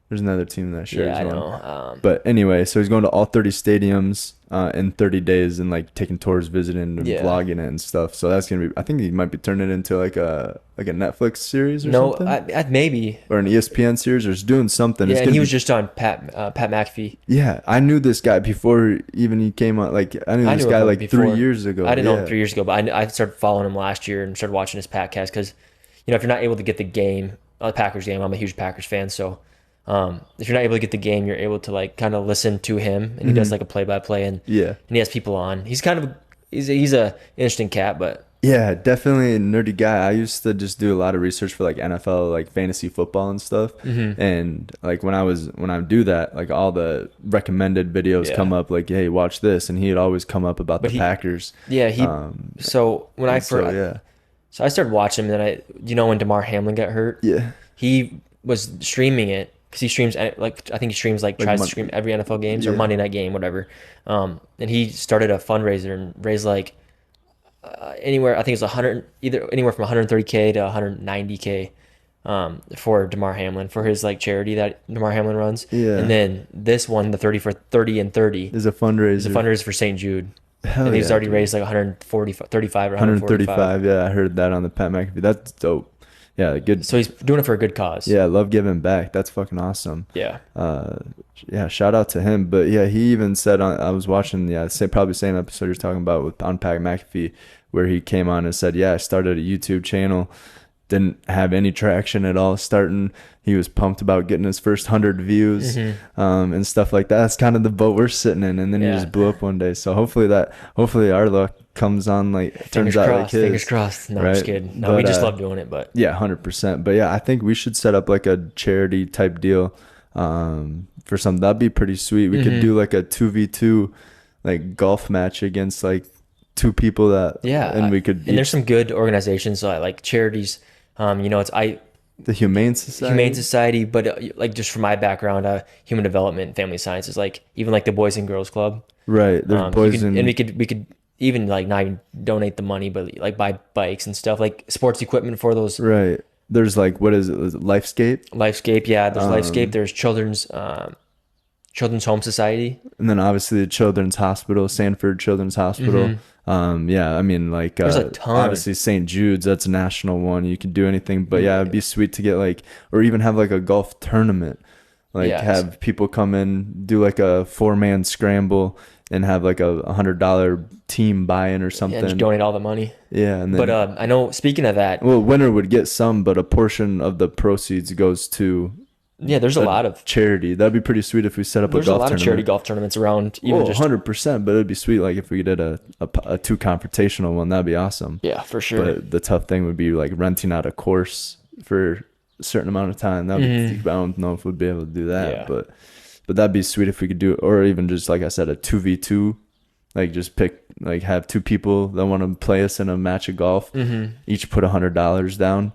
There's another team that shares one. Yeah, I know. But anyway, so he's going to all 30 stadiums in 30 days and like taking tours, visiting, and vlogging it and stuff. So that's gonna be. I think he might be turning it into like a Netflix series or something. No, maybe. Or an ESPN series, or just doing something. Yeah, and he was just on Pat McAfee. Yeah, I knew this guy before even he came out. Like I knew this guy like before. 3 years ago. I didn't know him 3 years ago, but I started following him last year and started watching his podcast because, if you're not able to get the game, the Packers game, I'm a huge Packers fan, so. If you're not able to get the game, you're able to like kind of listen to him, and he does like a play-by-play, and he has people on. He's he's a interesting cat, but yeah, definitely a nerdy guy. I used to just do a lot of research for like NFL, like fantasy football and stuff, and like when I do that, like all the recommended videos come up, like hey, watch this, and he'd always come up about Packers. Yeah, so when I first, so I started watching him, and then when DeMar Hamlin got hurt, he was streaming it. Because he streams, like I think he streams tries to stream every NFL games or Monday night game, whatever. And he started a fundraiser and raised anywhere, I think it's anywhere from 130K to 190K for DeMar Hamlin, for his charity that DeMar Hamlin runs. Yeah. And then this one, the 30 for 30 and 30, is a fundraiser. It's a fundraiser for St. Jude. And he's already raised 135 or 135. Yeah, I heard that on the Pat McAfee. That's dope. Yeah, good. So he's doing it for a good cause. Yeah, I love giving back. That's fucking awesome. Yeah. Yeah, shout out to him. But yeah, he even said I was watching probably the same episode you're talking about on Pat McAfee, where he came on and said, I started a YouTube channel, didn't have any traction at all starting. He was pumped about getting his first 100 views and stuff like that. That's kind of the boat we're sitting in, and then he just blew up one day. So hopefully our luck comes on turns out like his. Fingers crossed. No, right? I'm just kidding. No, we just love doing it, but yeah, 100%. But yeah, I think we should set up like a charity type deal for something. That'd be pretty sweet. We could do like a 2v2 like golf match against like two people and we could and there's some good organizations like charities. The Humane Society. But like just from my background, human development, family sciences, like even like the Boys and Girls Club. Right. There's boys and we could even like not even donate the money, but like buy bikes and stuff, like sports equipment for those. Right. There's like, what is it? Is it Lifescape? Lifescape, yeah. There's Lifescape. There's Children's Home Society. And then obviously the Children's Hospital, Sanford Children's Hospital. Yeah, I mean, like, there's a ton. Obviously St. Jude's, that's a national one. You can do anything, but yeah, it'd be sweet to get like, or even have like a golf tournament. Like have people come in, do like a 4-man scramble and have like a $100 team buy-in or something. Yeah, just donate all the money. Yeah. And then, but I know, speaking of that. Well, winner would get some, but a portion of the proceeds goes to there's a lot of charity. That'd be pretty sweet if we set up a golf tournament. There's a lot of charity golf tournaments around. Even 100%, but it'd be sweet like if we did a TEW Confrontational one. That'd be awesome. Yeah, for sure. But the tough thing would be like renting out a course for a certain amount of time. That would I don't know if we'd be able to do that, but that'd be sweet if we could do it. Or even just like I said, a 2v2, like just pick, like have 2 people that want to play us in a match of golf. Each put $100 down.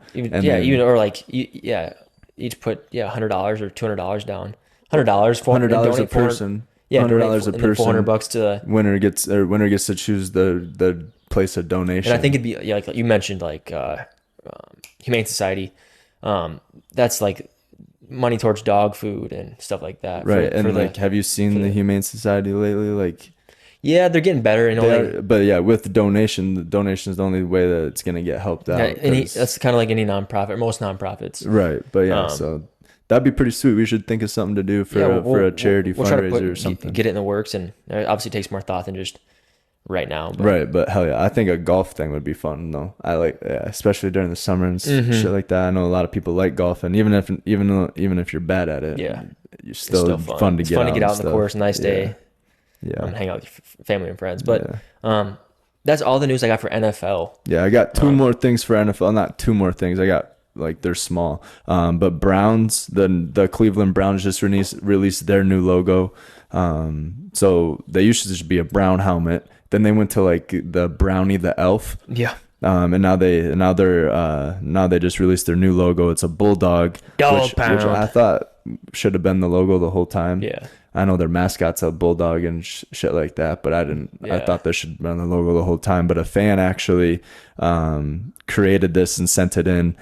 Each put $100 or $200 down. $100 a person. Yeah, $100 a person. $400 to the winner gets to choose the place of donation. And I think it'd be like you mentioned, like Humane Society. That's like money towards dog food and stuff like that. Right. And like, have you seen the Humane Society lately? Like, yeah, they're getting better. But yeah, with the donation is the only way that it's gonna get helped out. Yeah, that's kind of like any nonprofit, most nonprofits. Right. But yeah, so that'd be pretty sweet. We should think of something to do for a charity fundraiser or something. Get it in the works, and it obviously takes more thought than just right now. Right, but hell yeah, I think a golf thing would be fun though. I like, especially during the summer and shit like that. I know a lot of people like golfing, even if you're bad at it. Yeah, you're still fun to get out. Fun to get out on the course, nice day. Yeah, hang out with your family and friends. But that's all the news I got for NFL. Yeah, I got 2 more things for NFL. Not 2 more things. I got, like, they're small. But Browns, the Cleveland Browns just released their new logo. So they used to just be a brown helmet. Then they went to like the Brownie the Elf. Yeah. And now they just released their new logo. It's a bulldog, which I thought should have been the logo the whole time. Yeah. I know their mascot's a bulldog and shit like that, but I didn't. Yeah. I thought this should have been the logo the whole time. But a fan actually created this and sent it in.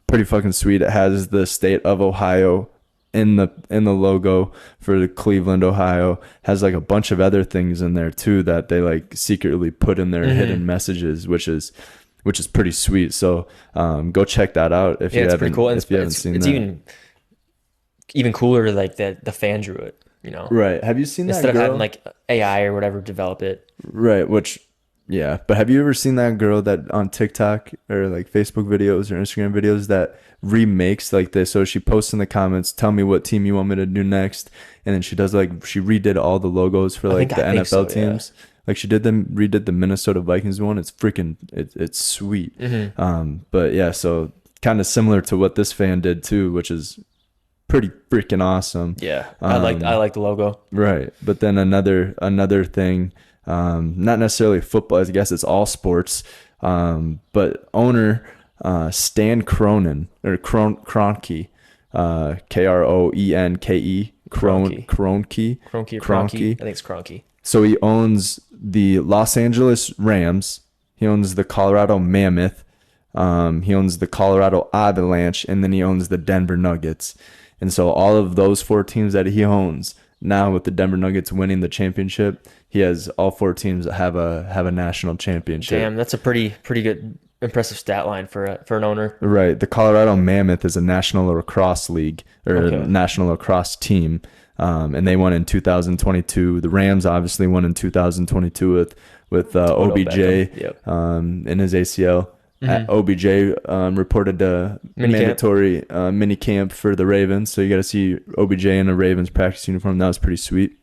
Pretty fucking sweet. It has the state of Ohio in the logo for the Cleveland, Ohio. Has like a bunch of other things in there too that they like secretly put in their hidden messages, which is pretty sweet. So go check that out if you haven't. Pretty cool. If you haven't seen that. It's even cooler, like that the fan drew it, you know. Right. Have you seen that? Instead of having like AI or whatever develop it. Right. Yeah. But have you ever seen that girl that on TikTok or like Facebook videos or Instagram videos that remakes like this? So she posts in the comments, tell me what team you want me to do next. And then she does she redid all the logos for like the NFL teams. Yeah. Like she redid the Minnesota Vikings one. It's freaking, it's sweet. But yeah, so kind of similar to what this fan did too, which is pretty freaking awesome. Yeah. I like the logo. Right. But then another thing, not necessarily football, I guess it's all sports. But owner Stan Kroenke, or Kroenke, Kroenke, Kroenke. I think it's Kroenke. So he owns the Los Angeles Rams. He owns the Colorado Mammoth. He owns the Colorado Avalanche, and then he owns the Denver Nuggets. And so all of those 4 teams that he owns now, with the Denver Nuggets winning the championship, he has all 4 teams that have a national championship. Damn, that's a pretty good, impressive stat line for an owner. Right. The Colorado Mammoth is a national lacrosse league, or a national lacrosse team. And they won in 2022. The Rams obviously won in 2022 with OBJ in his ACL. OBJ reported a mandatory mini camp for the Ravens. So you got to see OBJ in a Ravens practice uniform. That was pretty sweet.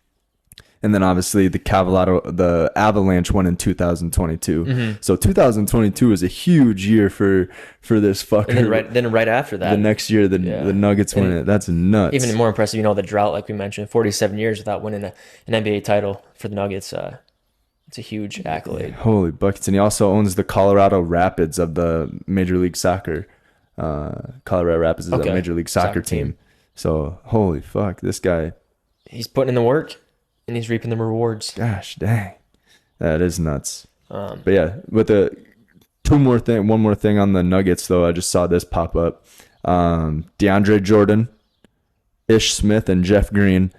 And then obviously the Avalanche won in 2022. So 2022 was a huge year for this fucker. And then right after that, the next year the Nuggets win it. That's nuts. Even more impressive, the drought, like we mentioned, 47 years without winning an NBA title for the Nuggets. It's a huge accolade. Holy buckets. And he also owns the Colorado Rapids of the Major League Soccer. Colorado Rapids is a Major League Soccer team. So holy fuck, this guy. He's putting in the work, and he's reaping the rewards. Gosh dang, that is nuts. But yeah, with one more thing on the Nuggets though. I just saw this pop up. DeAndre Jordan, Ish Smith, and Jeff Green,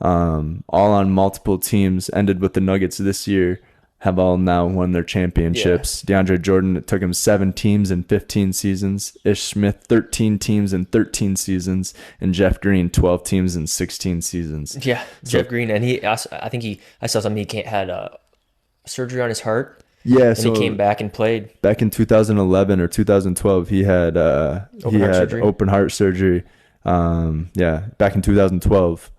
all on multiple teams, ended with the Nuggets this year, have all now won their championships. Yeah. DeAndre Jordan, it took him 7 teams in 15 seasons. Ish Smith, 13 teams in 13 seasons. And Jeff Green, 12 teams in 16 seasons. Yeah, so, Jeff Green. And I saw something, he had surgery on his heart. Yeah, and he came back and played. Back in 2011 or 2012, he had open heart surgery. Back in 2012,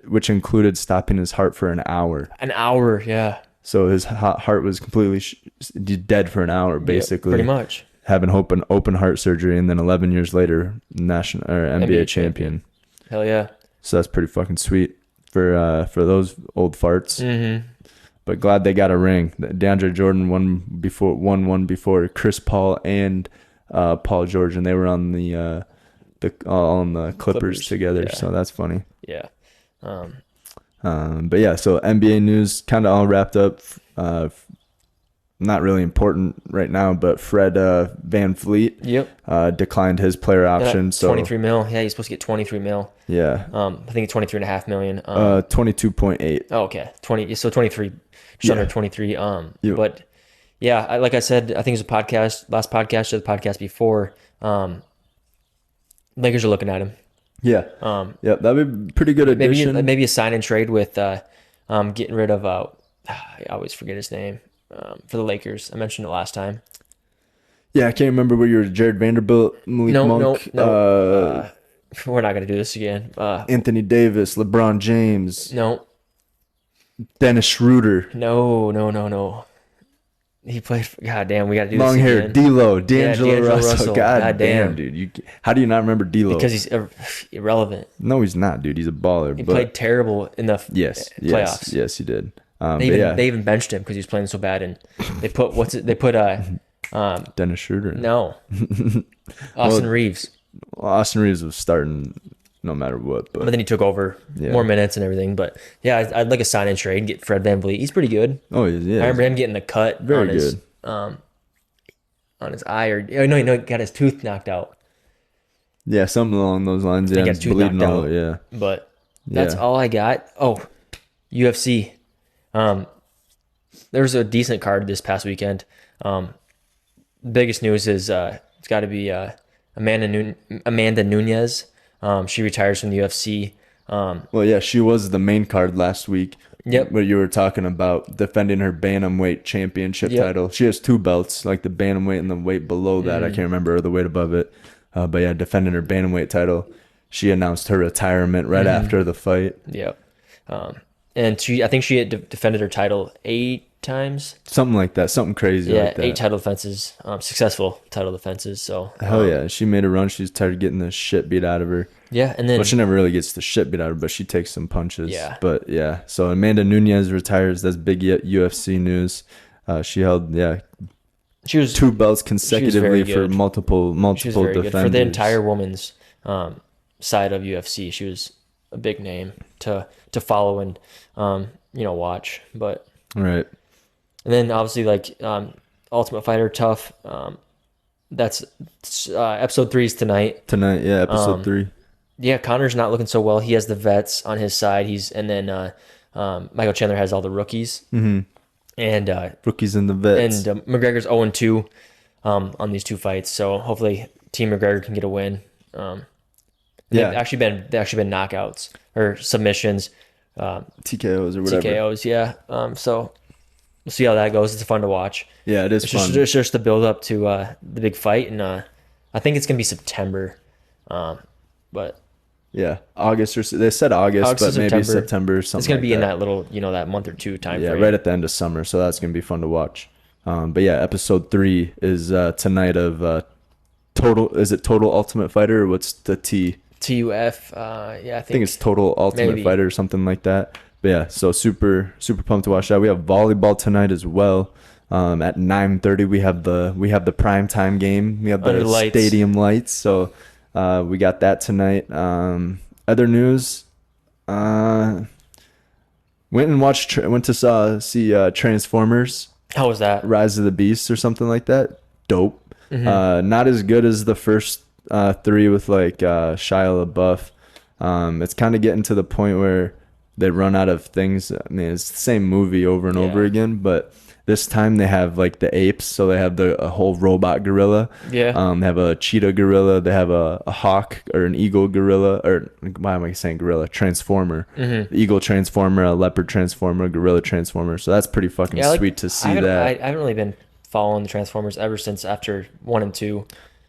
which included stopping his heart for an hour. An hour, yeah. So his heart was completely dead for an hour, basically. Yeah, pretty much. Having open heart surgery, and then 11 years later, national or NBA champion. Hell yeah! So that's pretty fucking sweet for those old farts. Mm-hmm. But glad they got a ring. DeAndre Jordan won one before Chris Paul and Paul George, and they were on the Clippers together. Yeah. So that's funny. Yeah. But yeah, so NBA news kind of all wrapped up. Not really important right now, but Fred Van Fleet declined his player option. So 23 mil. Yeah, he's supposed to get 23 mil. Yeah. I think it's 23.5 million. 22.8. Oh, okay. 23, just under 23. But yeah, like I said, I think it was last podcast or the podcast before. Lakers are looking at him. Yeah. That'd be a pretty good addition. Maybe a sign and trade with getting rid of I always forget his name for the Lakers. I mentioned it last time. Yeah, I can't remember where you were. Jared Vanderbilt, Malik Monk. No. We're not gonna do this again. Anthony Davis, LeBron James. No. Dennis Schroeder. No. He played. God damn, we got to do long this hair. again. D'Angelo Russell. God damn, dude. How do you not remember D'Lo? Because he's irrelevant. No, he's not, dude. He's a baller. He played terrible in the playoffs. Yes, he did. They even benched him because he was playing so bad, and they put Dennis Schroeder. No, Austin Reeves. Well, Austin Reeves was starting no matter what, but then he took over more minutes and everything. But yeah, I'd like a sign and trade. Get Fred VanVleet. He's pretty good. Oh, yeah. I remember him getting the cut Very on his good. On his eye, or he got his tooth knocked out. Yeah, something along those lines. Yeah, he got his tooth knocked out. Yeah, but that's all I got. Oh, UFC. There was a decent card this past weekend. Biggest news is it's got to be Amanda Nunes. She retires from the UFC. Well, yeah, she was the main card last week. Yep. But you were talking about defending her bantamweight championship title. She has 2 belts, like the bantamweight and the weight below that. I can't remember, or the weight above it. But yeah, defending her bantamweight title. She announced her retirement right after the fight. Yep. And I think she had defended her title 8 times. Something like that. Something crazy like that. 8 title defenses. Successful title defenses. So hell yeah. She made a run. She's tired of getting the shit beat out of her. Yeah, and then... Well, she never really gets the shit beat out of her, but she takes some punches. Yeah. But yeah, so Amanda Nunes retires. That's big UFC news. She held, she was 2 belts consecutively for multiple she was very defenders. Good. For the entire women's side of UFC, she was a big name to follow and watch. But right. And then obviously Ultimate Fighter Tough. That's episode 3 is tonight. Tonight, yeah, episode 3. Yeah, Connor's not looking so well. He has the vets on his side. Michael Chandler has all the rookies. Mm-hmm. And rookies and the vets. And McGregor's 0-2 on these 2 fights. So hopefully Team McGregor can get a win. They've actually been knockouts or submissions. TKOs or whatever. TKOs, yeah. So we'll see how that goes. It's fun to watch. Yeah, it is fun. It's just the build up to the big fight, and I think it's gonna be September. But yeah, August they said August, but maybe September or something. It's gonna be in that little that month or 2 time frame. Yeah, right at the end of summer, so that's gonna be fun to watch. But yeah, episode 3 is tonight of Total. Is it Total Ultimate Fighter or what's the T? TUF. I think it's Total Ultimate Fighter or something like that. But yeah, so super pumped to watch that. We have volleyball tonight as well. At 9:30 we have the prime time game. We have Under the the lights. stadium lights. So we got that tonight. Other news. Went to see Transformers How was that? Rise of the Beast or something like that. Dope. Not as good as the first three with like Shia LaBeouf. It's kind of getting to the point where they run out of things. I mean, it's the same movie over and over again, but this time they have like the apes, so they have a whole robot gorilla. Yeah. They have a cheetah gorilla. They have a hawk or an eagle gorilla, or why am I saying gorilla? Transformer. Eagle transformer, a leopard transformer, a gorilla transformer. So that's pretty fucking sweet to see that. I haven't really been following the Transformers ever since after 1 and 2.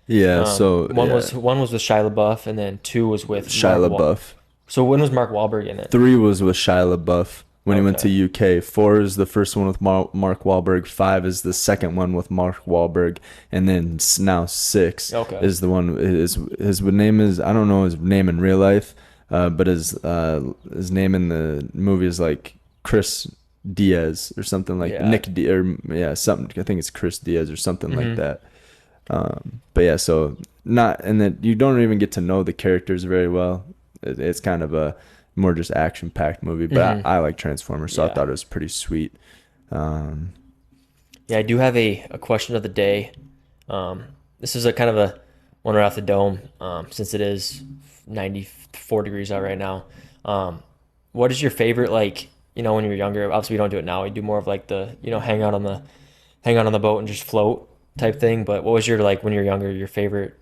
Yeah. So one was with Shia LaBeouf, and then 2 was with Shia LaBeouf. So when was Mark Wahlberg in it? 3 was with Shia LaBeouf when he went to UK. 4 is the first one with Mark Wahlberg. 5 is the second one with Mark Wahlberg, and then now 6 is the one. His name is, I don't know his name in real life, but his name in the movie is like Chris Diaz or something like Nick D or something. I think it's Chris Diaz or something like that. But yeah, so not, and then you don't even get to know the characters very well. It's kind of a more just action-packed movie, but I like Transformers, so I thought it was pretty sweet. Yeah, I do have a question of the day. This is a kind of a one right off the dome, since it is 94 degrees out right now. What is your favorite, like, you know, when you were younger? Obviously, we don't do it now. We do more of like the, you know, hang out on the boat and just float type thing. But what was your, like, when you were younger, your favorite,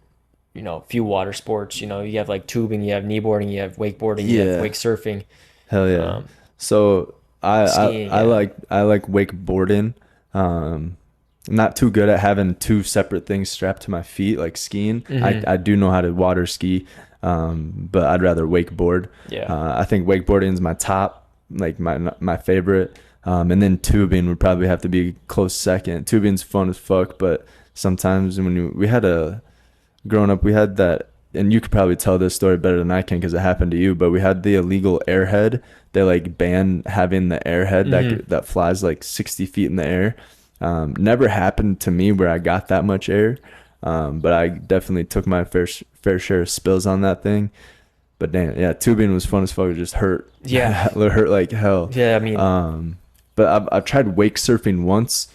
you know, few water sports? You know, you have like tubing, you have kneeboarding, you have wakeboarding, you have wake surfing. Hell yeah. So skiing, I like wakeboarding. Not too good at having 2 separate things strapped to my feet like skiing. I do know how to water ski, but I'd rather wakeboard. I think wakeboarding is my top, like my favorite. And then tubing would probably have to be close second. Tubing's fun as fuck, but sometimes growing up, we had that, and you could probably tell this story better than I can because it happened to you, but we had the illegal airhead. They like banned having the airhead that flies like 60 feet in the air. Never happened to me where I got that much air, but I definitely took my fair share of spills on that thing. But damn, yeah, tubing was fun as fuck. It just hurt. Yeah. It hurt like hell. Yeah, I mean, but I've tried wake surfing once.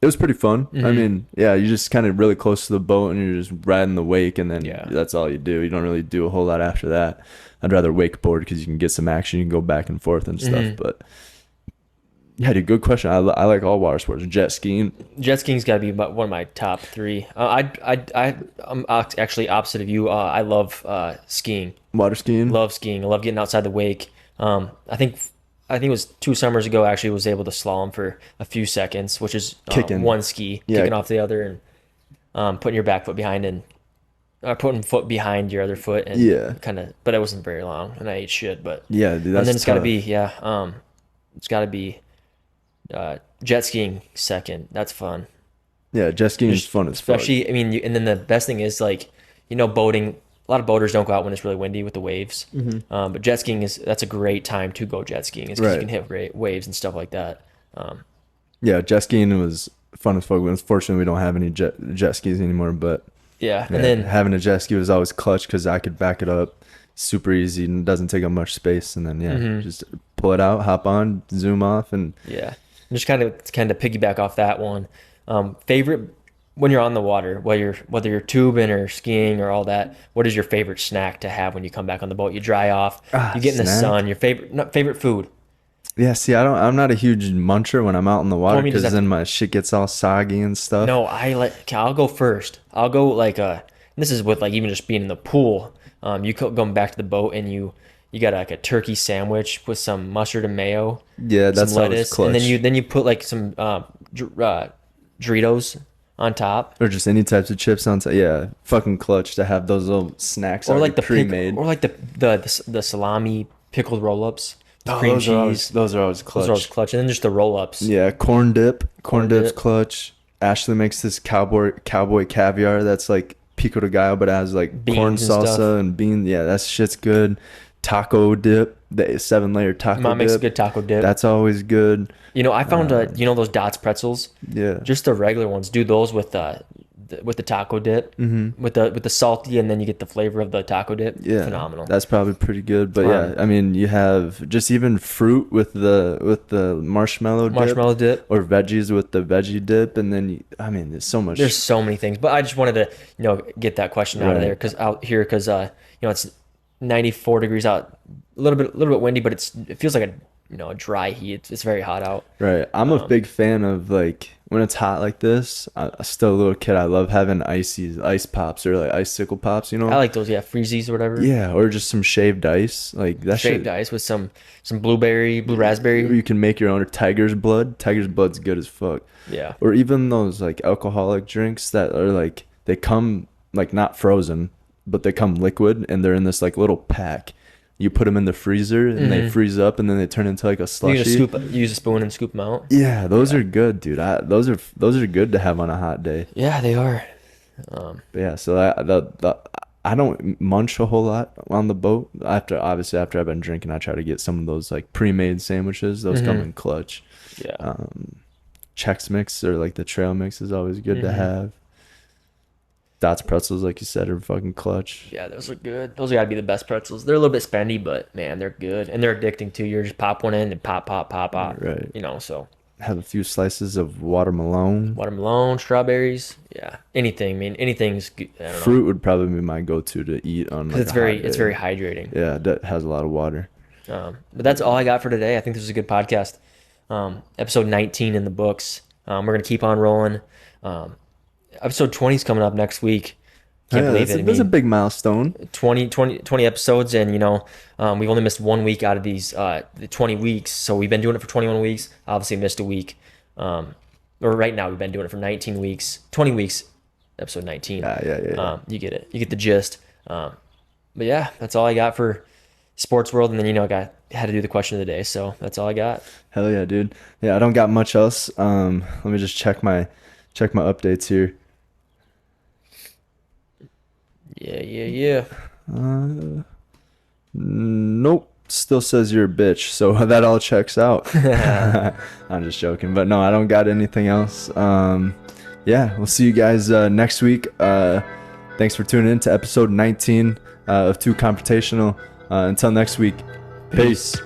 It was pretty fun. I mean, yeah, you're just kind of really close to the boat and you're just riding the wake, and then that's all you do. You don't really do a whole lot after that. I'd rather wakeboard because you can get some action. You can go back and forth and stuff. But yeah, dude, good question. I like all water sports. Jet skiing's got to be about one of my top 3. I'm actually opposite of you. I love skiing. Water skiing? Love skiing. I love getting outside the wake. I think it was 2 summers ago, actually, was able to slalom for a few seconds, which is one ski, kicking off the other and putting your back foot behind and putting foot behind your other foot, and kind of, but it wasn't very long, and I ate shit. But yeah, dude, and then it's got to be jet skiing second. That's fun. Yeah, jet skiing is fun as fuck. Especially, I mean, and then the best thing is, like, you know, boating. A lot of boaters don't go out when it's really windy with the waves. But jet skiing that's a great time to go jet skiing, is because you can hit great waves and stuff like that. Yeah, jet skiing was fun as fuck. Unfortunately, we don't have any jet skis anymore. But yeah, and then having a jet ski was always clutch because I could back it up super easy and it doesn't take up much space. And then just pull it out, hop on, zoom off, and just kind of piggyback off that one. Favorite. When you're on the water, whether you're tubing or skiing or all that, what is your favorite snack to have when you come back on the boat? You dry off, you get in the sun. Your favorite food? Yeah, see, I'm not a huge muncher when I'm out in the water because then my shit gets all soggy and stuff. No, I'll go first. I'll go like this is with like even just being in the pool. You going back to the boat and you got like a turkey sandwich with some mustard and mayo. Yeah, that's some lettuce, clutch. And then you put like some Doritos on top, or just any types of chips on top. Yeah, fucking clutch to have those little snacks, or like the pre-made, or like the salami pickled roll-ups, cream cheese. Those are always clutch. And then just the roll-ups. Yeah, corn dip's clutch. Ashley makes this cowboy caviar that's like pico de gallo, but it has like beans corn salsa and beans. Yeah, that shit's good. taco dip, the 7-layer taco Mom makes a dip. good taco dip. That's always good. I found those Dots pretzels. Yeah. Just the regular ones. Do those with the taco dip, with the salty, and then you get the flavor of the taco dip. Yeah, phenomenal. That's probably pretty good. But yeah, I mean, you have just even fruit with the marshmallow dip, or veggies with the veggie dip, and then there's so much. There's so many things. But I just wanted to get that question out of there because it's 94 degrees out, a little bit windy, but it feels like a dry heat. It's very hot out. Right. I'm a big fan of like when it's hot like this. I'm still a little kid. I love having ice pops or like icicle pops. I like those. Yeah, freezies or whatever. Yeah, or just some shaved ice. Like that shaved ice with some blue raspberry. Or you can make your own. Or Tiger's Blood. Tiger's Blood's good as fuck. Yeah. Or even those like alcoholic drinks that are like they come like not frozen, but they come liquid and they're in this like little pack. You put them in the freezer and they freeze up and then they turn into like a slushy. You use a spoon and scoop them out. Yeah, those are good, dude. Those are good to have on a hot day. Yeah, they are. Yeah, so I don't munch a whole lot on the boat. After I've been drinking, I try to get some of those like pre-made sandwiches. Those come in clutch. Yeah. Chex Mix or like the trail mix is always good to have. Dots pretzels, like you said, are fucking clutch. Yeah, those are good. Those gotta be the best pretzels. They're a little bit spendy, but man, they're good and they're addicting too. You just pop one in and pop. Right. So have a few slices of watermelon, strawberries. Yeah, anything. I mean, anything's good. Fruit would probably be my go-to to eat on. Like it's very hydrating. Yeah, that has a lot of water. But that's all I got for today. I think this was a good podcast. Episode 19 in the books. We're gonna keep on rolling. Episode 20 is coming up next week. Can't believe it. That's a big milestone. 20 episodes, and we've only missed 1 week out of these the 20 weeks. So we've been doing it for 21 weeks. Obviously missed a week. Or right now we've been doing it for 19 weeks. 20 weeks, episode 19. Yeah. You get it. You get the gist. But yeah, that's all I got for sports world. And then I had to do the question of the day. So that's all I got. Hell yeah, dude. Yeah, I don't got much else. Let me just check my updates here. Yeah. Nope. Still says you're a bitch, so that all checks out. I'm just joking, but no, I don't got anything else. Yeah, we'll see you guys next week. Thanks for tuning in to episode 19 of TEW Confrontational. Until next week, peace.